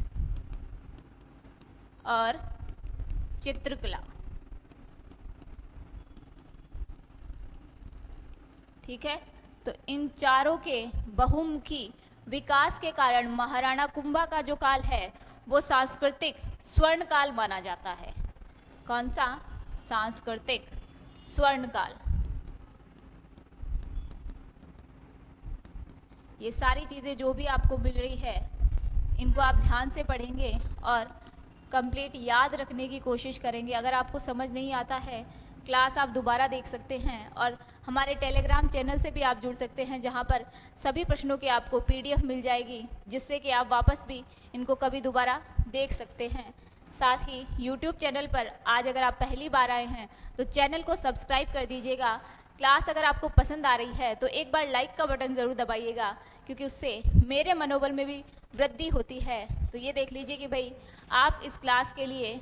और चित्रकला। ठीक है, तो इन चारों के बहुमुखी विकास के कारण महाराणा कुंभा का जो काल है वो सांस्कृतिक स्वर्ण काल माना जाता है। कौन सा? सांस्कृतिक स्वर्णकाल। ये सारी चीज़ें जो भी आपको मिल रही है इनको आप ध्यान से पढ़ेंगे और कंप्लीट याद रखने की कोशिश करेंगे। अगर आपको समझ नहीं आता है, क्लास आप दोबारा देख सकते हैं और हमारे टेलीग्राम चैनल से भी आप जुड़ सकते हैं, जहां पर सभी प्रश्नों की आपको पीडीएफ मिल जाएगी, जिससे कि आप वापस भी इनको कभी दोबारा देख सकते हैं। साथ ही यूट्यूब चैनल पर आज अगर आप पहली बार आए हैं तो चैनल को सब्सक्राइब कर दीजिएगा। क्लास अगर आपको पसंद आ रही है तो एक बार लाइक का बटन ज़रूर दबाइएगा, क्योंकि उससे मेरे मनोबल में भी वृद्धि होती है। तो ये देख लीजिए कि भाई आप इस क्लास के लिए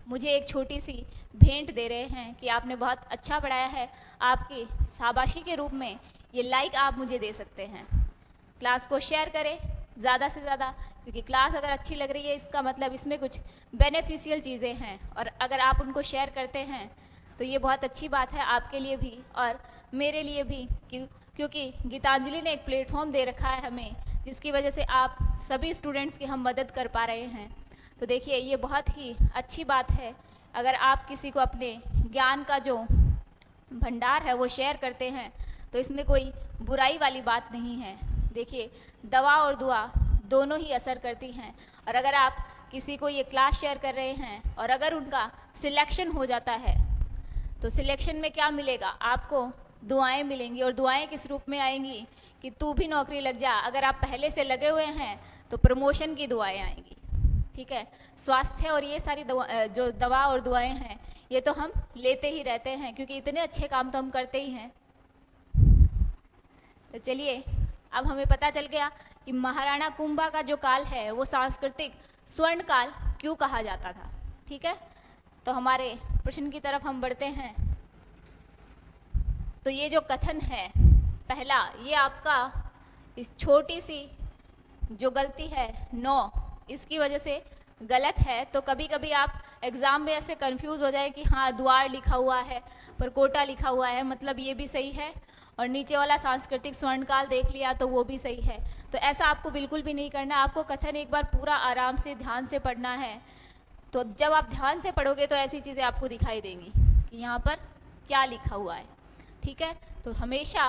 मुझे एक छोटी सी भेंट दे रहे हैं कि आपने बहुत अच्छा पढ़ाया है। आपकी शाबाशी के रूप में ये लाइक आप मुझे दे सकते हैं। क्लास को शेयर करें ज़्यादा से ज़्यादा, क्योंकि क्लास अगर अच्छी लग रही है इसका मतलब इसमें कुछ बेनिफिशियल चीज़ें हैं, और अगर आप उनको शेयर करते हैं तो ये बहुत अच्छी बात है आपके लिए भी और मेरे लिए भी, क्योंकि गीतांजलि ने एक प्लेटफॉर्म दे रखा है हमें, जिसकी वजह से आप सभी स्टूडेंट्स की हम मदद कर पा रहे हैं। तो देखिए ये बहुत ही अच्छी बात है अगर आप किसी को अपने ज्ञान का जो भंडार है वो शेयर करते हैं, तो इसमें कोई बुराई वाली बात नहीं है। देखिए दवा और दुआ दोनों ही असर करती हैं, और अगर आप किसी को ये क्लास शेयर कर रहे हैं और अगर उनका सिलेक्शन हो जाता है तो सिलेक्शन में क्या मिलेगा? आपको दुआएं मिलेंगी, और दुआएं किस रूप में आएंगी कि तू भी नौकरी लग जा। अगर आप पहले से लगे हुए हैं तो प्रमोशन की दुआएं आएंगी, ठीक है। स्वास्थ्य और ये सारी जो दवा और दुआएं हैं ये तो हम लेते ही रहते हैं, क्योंकि इतने अच्छे काम तो हम करते ही हैं। तो चलिए अब हमें पता चल गया कि महाराणा कुंभा का जो काल है वो सांस्कृतिक स्वर्ण काल क्यों कहा जाता था, ठीक है। तो हमारे प्रश्न की तरफ हम बढ़ते हैं। तो ये जो कथन है पहला, ये आपका इस छोटी सी जो गलती है 9, इसकी वजह से गलत है। तो कभी कभी आप एग्ज़ाम में ऐसे कंफ्यूज हो जाए कि हाँ द्वार लिखा हुआ है पर कोटा लिखा हुआ है, मतलब ये भी सही है, और नीचे वाला सांस्कृतिक स्वर्णकाल देख लिया तो वो भी सही है। तो ऐसा आपको बिल्कुल भी नहीं करना। आपको कथन एक बार पूरा आराम से ध्यान से पढ़ना है। तो जब आप ध्यान से पढ़ोगे तो ऐसी चीज़ें आपको दिखाई देंगी कि यहाँ पर क्या लिखा हुआ है, ठीक है। तो हमेशा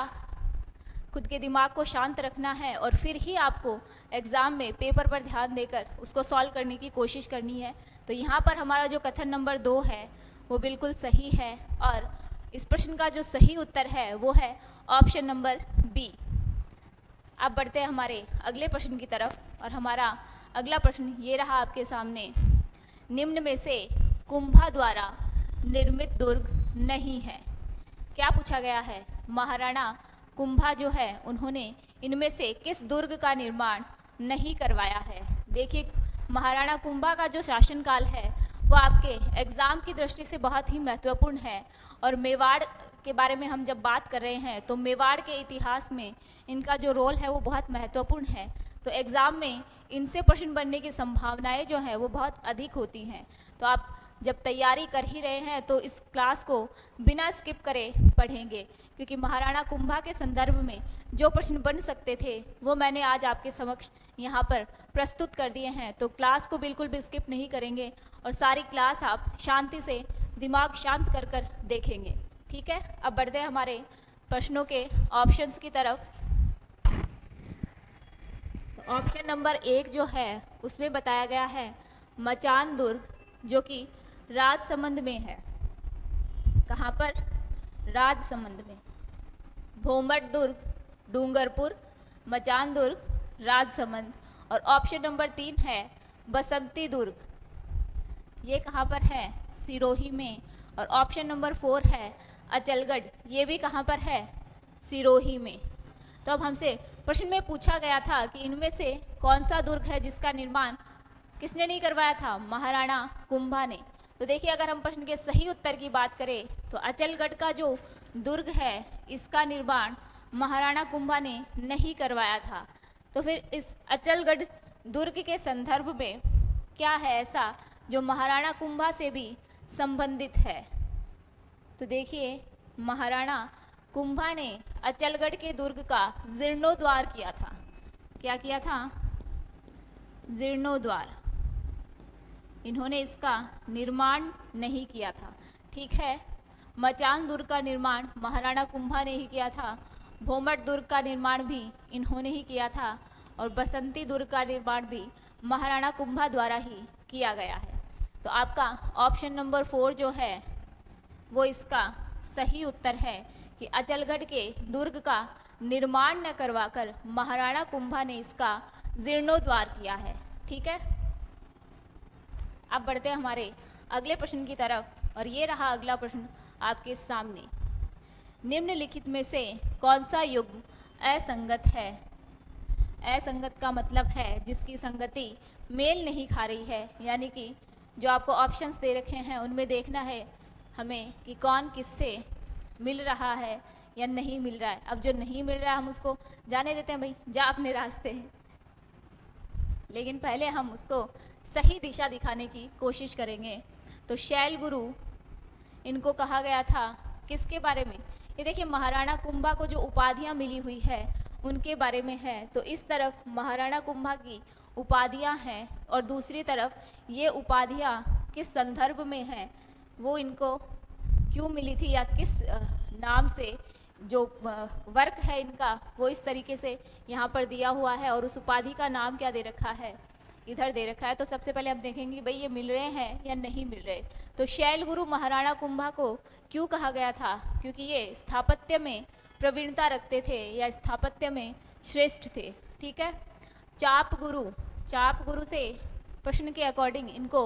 खुद के दिमाग को शांत रखना है और फिर ही आपको एग्ज़ाम में पेपर पर ध्यान देकर उसको सॉल्व करने की कोशिश करनी है। तो यहाँ पर हमारा जो कथन नंबर 2 है वो बिल्कुल सही है, और इस प्रश्न का जो सही उत्तर है वो है ऑप्शन नंबर बी। अब बढ़ते हैं हमारे अगले प्रश्न की तरफ, और हमारा अगला प्रश्न ये रहा आपके सामने। निम्न में से कुंभा द्वारा निर्मित दुर्ग नहीं है। क्या पूछा गया है? महाराणा कुंभा जो है उन्होंने इनमें से किस दुर्ग का निर्माण नहीं करवाया है। देखिए महाराणा कुंभा का जो शासनकाल है वो आपके एग्ज़ाम की दृष्टि से बहुत ही महत्वपूर्ण है, और मेवाड़ के बारे में हम जब बात कर रहे हैं तो मेवाड़ के इतिहास में इनका जो रोल है वो बहुत महत्वपूर्ण है। तो एग्ज़ाम में इनसे प्रश्न बनने की संभावनाएं जो हैं वो बहुत अधिक होती हैं। तो आप जब तैयारी कर ही रहे हैं तो इस क्लास को बिना स्किप करे पढ़ेंगे, क्योंकि महाराणा कुंभा के संदर्भ में जो प्रश्न बन सकते थे वो मैंने आज आपके समक्ष यहाँ पर प्रस्तुत कर दिए हैं। तो क्लास को बिल्कुल भी स्किप नहीं करेंगे और सारी क्लास आप शांति से दिमाग शांत कर कर देखेंगे, ठीक है। अब बढ़ते हैं हमारे प्रश्नों के ऑप्शंस की तरफ। ऑप्शन नंबर 1 जो है उसमें बताया गया है मचान दुर्ग, जो कि राजसमंद में है। कहाँ पर? राजसमंद में। भोमट दुर्ग डूंगरपुर, मचान दुर्ग राजसमंद, और ऑप्शन नंबर 3 है बसंती दुर्ग, ये कहाँ पर है? सिरोही में। और ऑप्शन नंबर 4 है अचलगढ़, ये भी कहाँ पर है? सिरोही में। तो अब हमसे प्रश्न में पूछा गया था कि इनमें से कौन सा दुर्ग है जिसका निर्माण किसने नहीं करवाया था? महाराणा कुंभा ने। तो देखिए अगर हम प्रश्न के सही उत्तर की बात करें तो अचलगढ़ का जो दुर्ग है इसका निर्माण महाराणा कुंभा ने नहीं करवाया था। तो फिर इस अचलगढ़ दुर्ग के संदर्भ में क्या है ऐसा जो महाराणा कुंभा से भी संबंधित है? तो देखिए महाराणा कुंभा ने अचलगढ़ के दुर्ग का जीर्णोद्वार किया था। क्या किया था? जीर्णोद्वार। इन्होंने इसका निर्माण नहीं किया था। ठीक है, मचान दुर्ग का निर्माण महाराणा कुंभा ने ही किया था, भोमट दुर्ग का निर्माण भी इन्होंने ही किया था, और बसंती दुर्ग का निर्माण भी महाराणा कुंभा द्वारा ही किया गया है। तो आपका ऑप्शन नंबर 4 जो है वो इसका सही उत्तर है कि अचलगढ़ के दुर्ग का निर्माण न करवाकर महाराणा कुंभा ने इसका जीर्णोद्धार किया है। ठीक है, अब बढ़ते हैं हमारे अगले प्रश्न की तरफ, और ये रहा अगला प्रश्न आपके सामने। निम्नलिखित में से कौन सा युग्म असंगत है? असंगत का मतलब है जिसकी संगति मेल नहीं खा रही है, यानी कि जो आपको ऑप्शंस दे रखे हैं उनमें देखना है हमें कि कौन किससे मिल रहा है या नहीं मिल रहा है। अब जो नहीं मिल रहा है हम उसको जाने देते हैं, भाई जा अपने रास्ते, लेकिन पहले हम उसको सही दिशा दिखाने की कोशिश करेंगे। तो शैल गुरु इनको कहा गया था किसके बारे में? ये देखिए, महाराणा कुंभा को जो उपाधियां मिली हुई है उनके बारे में है। तो इस तरफ महाराणा कुंभा की उपाधियां हैं और दूसरी तरफ ये उपाधियां किस संदर्भ में हैं, वो इनको क्यों मिली थी या किस नाम से, जो वर्क है इनका वो इस तरीके से यहाँ पर दिया हुआ है, और उस उपाधि का नाम क्या दे रखा है, इधर दे रखा है। तो सबसे पहले हम देखेंगे भाई ये मिल रहे हैं या नहीं मिल रहे। तो शैल गुरु महाराणा कुंभा को क्यों कहा गया था? क्योंकि ये स्थापत्य में प्रवीणता रखते थे या स्थापत्य में श्रेष्ठ थे। ठीक है, चाप गुरु से प्रश्न के अकॉर्डिंग इनको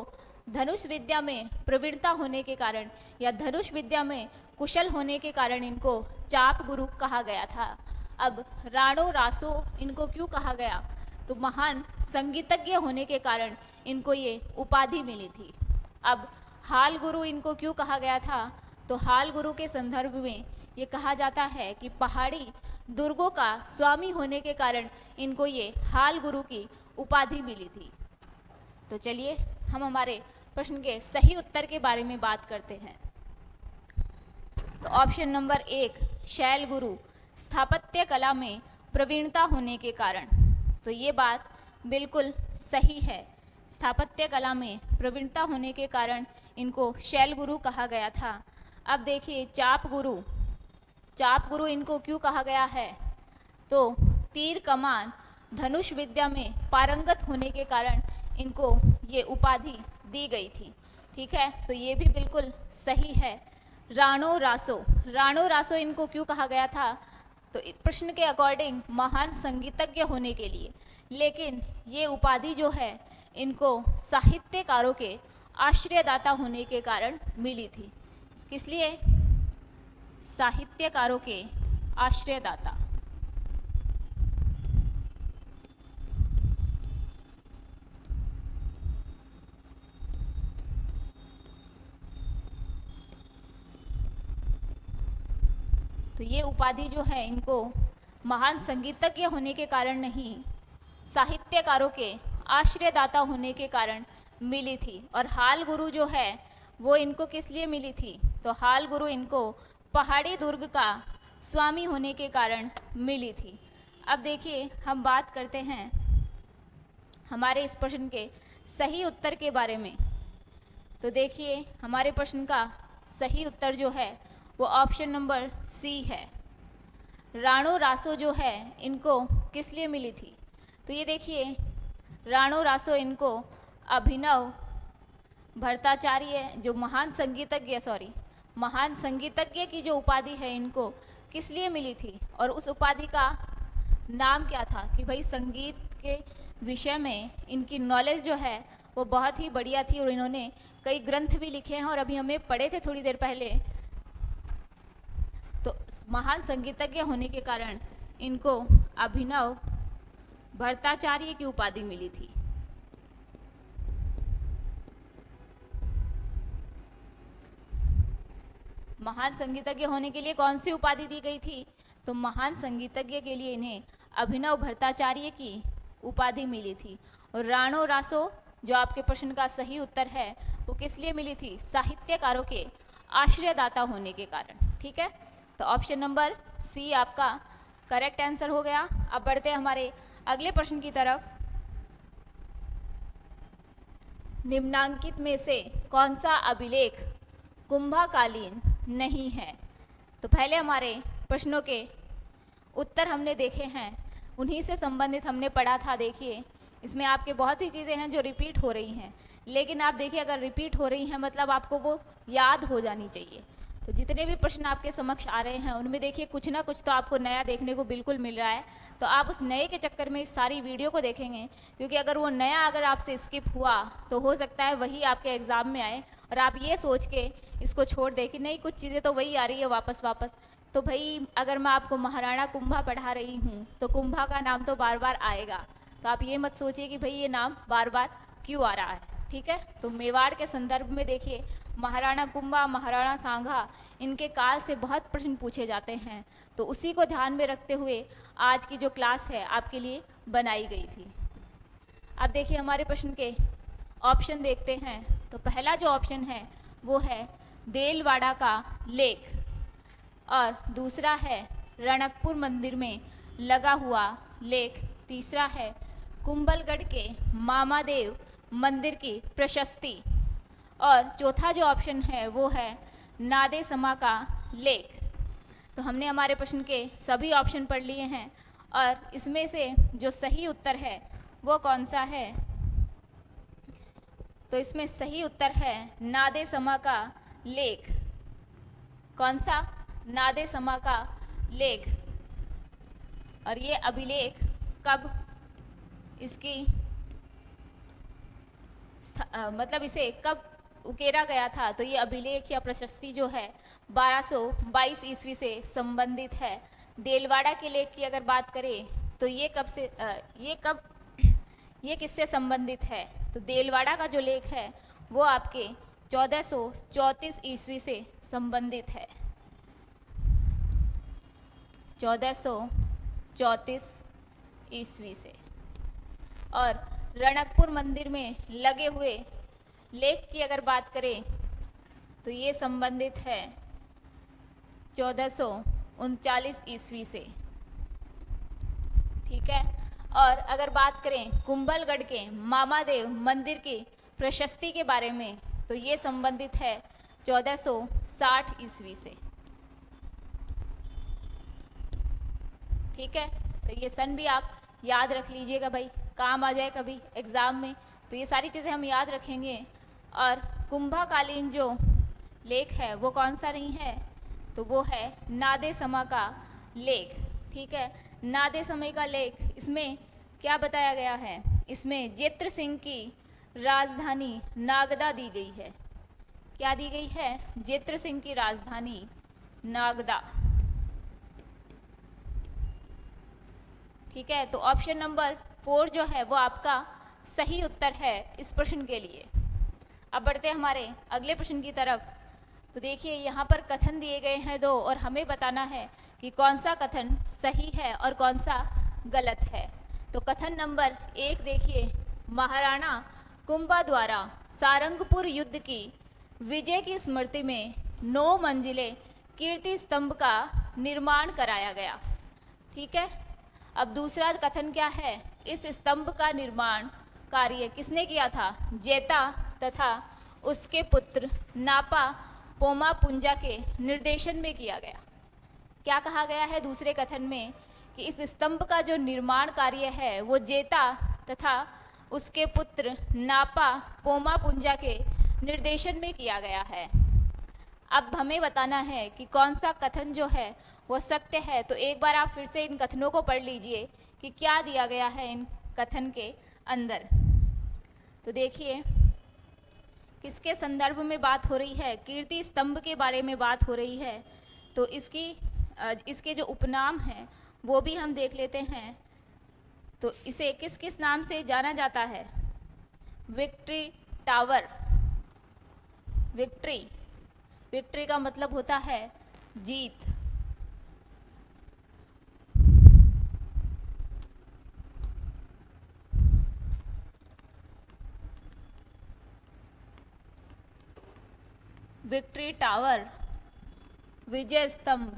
धनुष विद्या में प्रवीणता होने के कारण या धनुष विद्या में कुशल होने के कारण इनको चाप गुरु कहा गया था। अब राणो रासो इनको क्यों कहा गया? तो महान संगीतज्ञ होने के कारण इनको ये उपाधि मिली थी। अब हाल गुरु इनको क्यों कहा गया था? तो हाल गुरु के संदर्भ में ये कहा जाता है कि पहाड़ी दुर्गों का स्वामी होने के कारण इनको ये हाल गुरु की उपाधि मिली थी। तो चलिए हम हमारे प्रश्न के सही उत्तर के बारे में बात करते हैं। तो ऑप्शन नंबर 1 शैल गुरु स्थापत्य कला में प्रवीणता होने के कारण, तो ये बात बिल्कुल सही है। स्थापत्य कला में प्रवीणता होने के कारण इनको शैल गुरु कहा गया था। अब देखिए चाप गुरु इनको क्यों कहा गया है? तो तीर कमान धनुष विद्या में पारंगत होने के कारण इनको ये उपाधि दी गई थी। ठीक है, तो ये भी बिल्कुल सही है। राणो रासो इनको क्यों कहा गया था? तो प्रश्न के अकॉर्डिंग महान संगीतज्ञ होने के लिए, लेकिन ये उपाधि जो है इनको साहित्यकारों के आश्रयदाता होने के कारण मिली थी। किस लिए? साहित्यकारों के आश्रयदाता। तो ये उपाधि जो है इनको महान संगीतज्ञ होने के कारण नहीं, साहित्यकारों के आश्रयदाता होने के कारण मिली थी। और हाल गुरु जो है वो इनको किस लिए मिली थी? तो हाल गुरु इनको पहाड़ी दुर्ग का स्वामी होने के कारण मिली थी। अब देखिए हम बात करते हैं हमारे इस प्रश्न के सही उत्तर के बारे में। तो देखिए हमारे प्रश्न का सही उत्तर जो है वो ऑप्शन नंबर सी है। राणो रासो जो है इनको किस लिए मिली थी? तो ये देखिए राणो रासो इनको अभिनव भट्टाचार्य जो महान संगीतज्ञ की जो उपाधि है इनको किस लिए मिली थी? और उस उपाधि का नाम क्या था? कि भाई संगीत के विषय में इनकी नॉलेज जो है वो बहुत ही बढ़िया थी, और इन्होंने कई ग्रंथ भी लिखे हैं और अभी हमें पढ़े थे थोड़ी देर पहले। तो महान संगीतज्ञ होने के कारण इनको अभिनव भट्टाचार्य की उपाधि मिली थी। महान संगीतज्ञ होने के लिए कौन सी उपाधि दी गई थी? तो महान संगीतज्ञ के लिए इन्हें अभिनव भट्टाचार्य की उपाधि मिली थी। और राणो रासो जो आपके प्रश्न का सही उत्तर है वो किस लिए मिली थी? साहित्यकारों के आश्रयदाता होने के कारण। ठीक है, तो ऑप्शन नंबर सी आपका करेक्ट आंसर हो गया। अब बढ़ते हैं हमारे अगले प्रश्न की तरफ। निम्नांकित में से कौन सा अभिलेख कुंभाकालीन नहीं है? तो पहले हमारे प्रश्नों के उत्तर हमने देखे हैं, उन्हीं से संबंधित हमने पढ़ा था। देखिए इसमें आपके बहुत सी चीज़ें हैं जो रिपीट हो रही हैं, लेकिन आप देखिए अगर रिपीट हो रही हैं मतलब आपको वो याद हो जानी चाहिए। तो जितने भी प्रश्न आपके समक्ष आ रहे हैं उनमें देखिए कुछ ना कुछ तो आपको नया देखने को बिल्कुल मिल रहा है। तो आप उस नए के चक्कर में इस सारी वीडियो को देखेंगे, क्योंकि अगर वो नया अगर आपसे स्किप हुआ तो हो सकता है वही आपके एग्ज़ाम में आए और आप ये सोच के इसको छोड़ दें कि नहीं कुछ चीज़ें तो वही आ रही है वापस वापस। तो भाई अगर मैं आपको महाराणा कुंभा पढ़ा रही हूँ तो कुंभा का नाम तो बार बार आएगा, तो आप ये मत सोचिए कि भाई ये नाम बार बार क्यों आ रहा है। ठीक है, तो मेवाड़ के संदर्भ में देखिए महाराणा कुंभा, महाराणा सांगा, इनके काल से बहुत प्रश्न पूछे जाते हैं। तो उसी को ध्यान में रखते हुए आज की जो क्लास है आपके लिए बनाई गई थी। अब देखिए हमारे प्रश्न के ऑप्शन देखते हैं। तो पहला जो ऑप्शन है वो है देलवाड़ा का लेक, और दूसरा है रणकपुर मंदिर में लगा हुआ लेक, तीसरा है कुंभलगढ़ के मामादेव मंदिर की प्रशस्ति, और चौथा जो ऑप्शन है वो है नादे समा का लेक। तो हमने हमारे प्रश्न के सभी ऑप्शन पढ़ लिए हैं, और इसमें से जो सही उत्तर है वो कौन सा है? तो इसमें सही उत्तर है नादे समा का लेक। कौन सा? नादे समा का लेक। और ये अभिलेख कब इसकी मतलब इसे कब उकेरा गया था? तो ये अभिलेख या प्रशस्ति जो है 1222 ईस्वी से संबंधित है। देलवाड़ा के लेख की अगर बात करें तो ये किससे संबंधित है? तो देलवाड़ा का जो लेख है वो आपके 1434 ईस्वी से संबंधित है। 1434 ईस्वी से। और रणकपुर मंदिर में लगे हुए लेख की अगर बात करें तो ये संबंधित है 1439 ईस्वी से। ठीक है, और अगर बात करें कुंभलगढ़ के मामादेव मंदिर की प्रशस्ति के बारे में तो ये संबंधित है 1460 ईस्वी से। ठीक है, तो ये सन भी आप याद रख लीजिएगा भाई, काम आ जाए कभी एग्ज़ाम में। तो ये सारी चीज़ें हम याद रखेंगे। और कुंभाकालीन जो लेख है वो कौन सा नहीं है? तो वो है नादे समा का लेख। ठीक है, नादे समय का लेख, इसमें क्या बताया गया है? इसमें जेत्र सिंह की राजधानी नागदा दी गई है। क्या दी गई है? जेत्र सिंह की राजधानी नागदा। ठीक है, तो ऑप्शन नंबर 4 जो है वो आपका सही उत्तर है इस प्रश्न के लिए। अब बढ़ते हैं हमारे अगले प्रश्न की तरफ। तो देखिए यहाँ पर कथन दिए गए हैं 2 और हमें बताना है कि कौन सा कथन सही है और कौन सा गलत है। तो कथन नंबर 1 देखिए, महाराणा कुंभा द्वारा सारंगपुर युद्ध की विजय की स्मृति में 9 मंजिले कीर्ति स्तंभ का निर्माण कराया गया। ठीक है, अब दूसरा कथन क्या है? इस स्तंभ का निर्माण कार्य किसने किया था? जेता तथा उसके पुत्र नापा पोमा पुंजा के निर्देशन में किया गया। क्या कहा गया है दूसरे कथन में? कि इस स्तंभ का जो निर्माण कार्य है वो जेता तथा उसके पुत्र नापा पोमा पुंजा के निर्देशन में किया गया है। अब हमें बताना है कि कौन सा कथन जो है वो सत्य है। तो एक बार आप फिर से इन कथनों को पढ़ लीजिए कि क्या दिया गया है इन कथन के अंदर। तो देखिए किसके संदर्भ में बात हो रही है? कीर्ति स्तंभ के बारे में बात हो रही है। तो इसके जो उपनाम हैं वो भी हम देख लेते हैं। तो इसे किस किस नाम से जाना जाता है? Victory tower. विक्ट्री का मतलब होता है जीत। विक्ट्री टावर, विजय स्तंभ,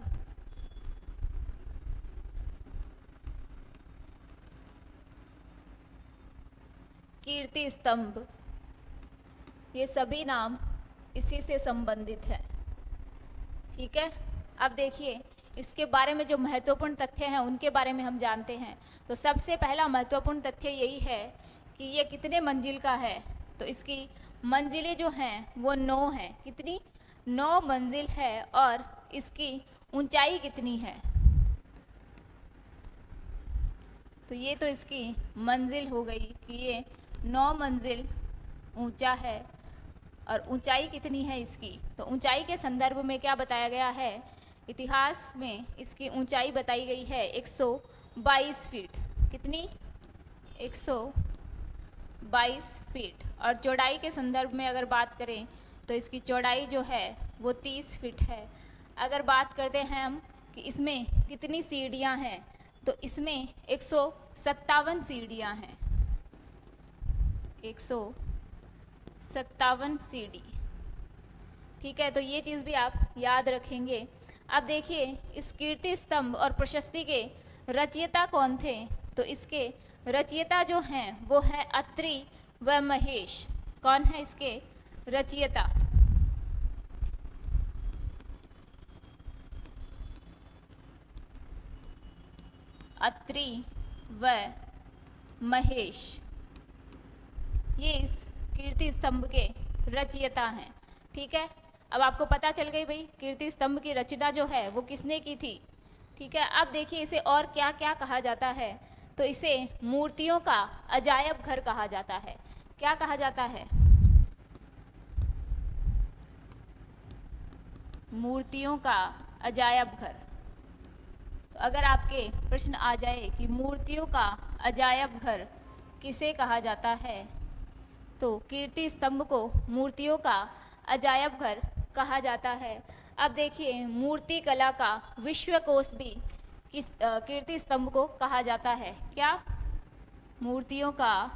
कीर्ति स्तंभ। ये सभी नाम इसी से संबंधित है। ठीक है, अब देखिए इसके बारे में जो महत्वपूर्ण तथ्य हैं उनके बारे में हम जानते हैं। तो सबसे पहला महत्वपूर्ण तथ्य यही है कि ये कितने मंजिल का है। तो इसकी मंजिलें जो हैं वो 9 हैं। कितनी? 9 मंजिल है। और इसकी ऊंचाई कितनी है? तो ये तो इसकी मंजिल हो गई कि ये 9 मंजिल ऊंचा है। और ऊंचाई कितनी है इसकी? तो ऊंचाई के संदर्भ में क्या बताया गया है? इतिहास में इसकी ऊंचाई बताई गई है 122 फीट। कितनी? 122 फीट। और चौड़ाई के संदर्भ में अगर बात करें तो इसकी चौड़ाई जो है वो 30 फीट है। अगर बात करते हैं हम कि इसमें कितनी सीढ़ियां हैं, तो इसमें 157 सीढ़ियां हैं। 157 सीढ़ी। ठीक है, तो ये चीज़ भी आप याद रखेंगे। अब देखिए इस कीर्ति स्तंभ और प्रशस्ति के रचयिता कौन थे? तो इसके रचयिता जो हैं वो है अत्रि व महेश। कौन है इसके रचयिता? अत्रि व महेश, ये इस कीर्ति स्तंभ के रचयिता हैं। ठीक है, अब आपको पता चल गई भाई कीर्ति स्तंभ की रचना जो है वो किसने की थी। ठीक है, अब देखिए इसे और क्या क्या कहा जाता है। तो इसे मूर्तियों का अजायब घर कहा जाता है। क्या कहा जाता है? मूर्तियों का अजायब घर। तो अगर आपके प्रश्न आ जाए कि मूर्तियों का अजायब घर किसे कहा जाता है, तो कीर्ति स्तंभ को मूर्तियों का अजायब घर कहा जाता है। अब देखिए मूर्ति कला का विश्वकोश भी किस कीर्ति स्तंभ को कहा जाता है। क्या? मूर्तियों का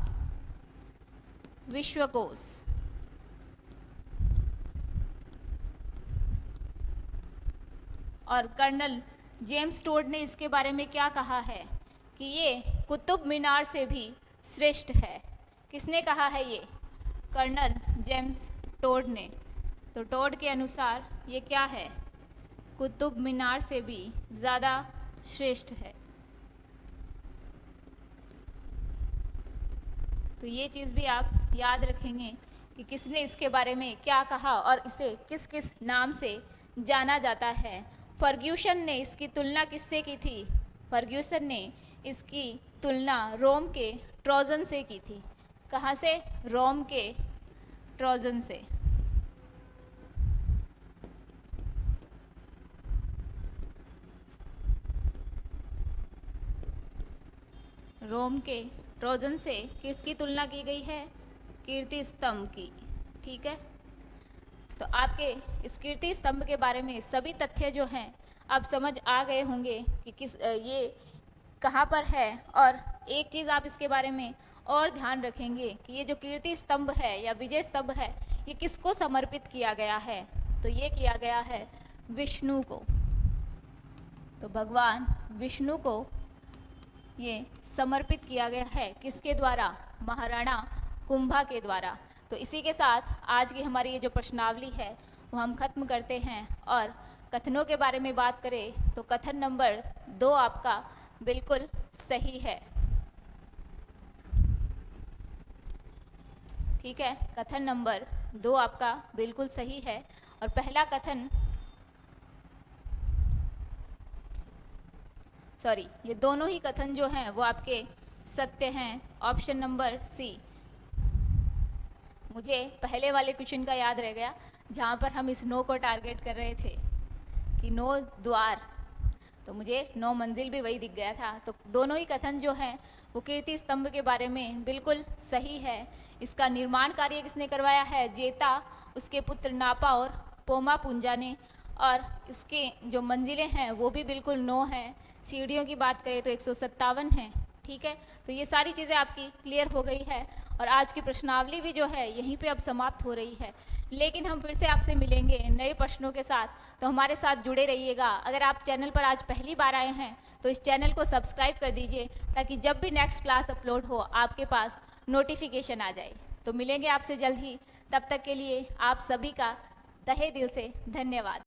विश्वकोश। और कर्नल जेम्स टोड ने इसके बारे में क्या कहा है कि ये कुतुब मीनार से भी श्रेष्ठ है। किसने कहा है ये? कर्नल जेम्स टोड ने। तो टोड के अनुसार ये क्या है? कुतुब मीनार से भी ज़्यादा श्रेष्ठ है। तो ये चीज़ भी आप याद रखेंगे कि किसने इसके बारे में क्या कहा और इसे किस किस नाम से जाना जाता है। फर्ग्यूसन ने इसकी तुलना किससे की थी? फर्ग्यूसन ने इसकी तुलना रोम के ट्रोजन से की थी। कहाँ से? रोम के ट्रोजन से। रोम के ट्रोजन से किसकी तुलना की गई है? कीर्ति स्तंभ की। ठीक है, तो आपके इस कीर्ति स्तंभ के बारे में सभी तथ्य जो हैं आप समझ आ गए होंगे कि ये कहाँ पर है। और एक चीज़ आप इसके बारे में और ध्यान रखेंगे कि ये जो कीर्ति स्तंभ है या विजय स्तंभ है ये किसको समर्पित किया गया है? तो ये किया गया है विष्णु को। तो भगवान विष्णु को ये समर्पित किया गया है। किसके द्वारा? महाराणा कुंभा के द्वारा। तो इसी के साथ आज की हमारी ये जो प्रश्नावली है वो हम खत्म करते हैं। और कथनों के बारे में बात करें तो कथन नंबर 2 आपका बिल्कुल सही है। ठीक है, कथन नंबर 2 आपका बिल्कुल सही है। और पहला कथन, सॉरी, ये दोनों ही कथन जो हैं वो आपके सत्य हैं। Option number C. मुझे पहले वाले क्वेश्चन का याद रह गया जहाँ पर हम इस 9 को टारगेट कर रहे थे कि 9 द्वार, तो मुझे 9 मंजिल भी वही दिख गया था। तो दोनों ही कथन जो हैं वो कीर्ति स्तंभ के बारे में बिल्कुल सही है। इसका निर्माण कार्य किसने करवाया है? जेता, उसके पुत्र नापा और पोमा पुंजा ने। और इसके जो मंजिलें हैं वो भी बिल्कुल 9 हैं। सीढ़ियों की बात करें तो 157 हैं। ठीक है, तो ये सारी चीज़ें आपकी क्लियर हो गई है। और आज की प्रश्नावली भी जो है यहीं पे अब समाप्त हो रही है। लेकिन हम फिर से आपसे मिलेंगे नए प्रश्नों के साथ, तो हमारे साथ जुड़े रहिएगा। अगर आप चैनल पर आज पहली बार आए हैं तो इस चैनल को सब्सक्राइब कर दीजिए ताकि जब भी नेक्स्ट क्लास अपलोड हो आपके पास नोटिफिकेशन आ जाए। तो मिलेंगे आपसे जल्द ही। तब तक के लिए आप सभी का तहे दिल से धन्यवाद।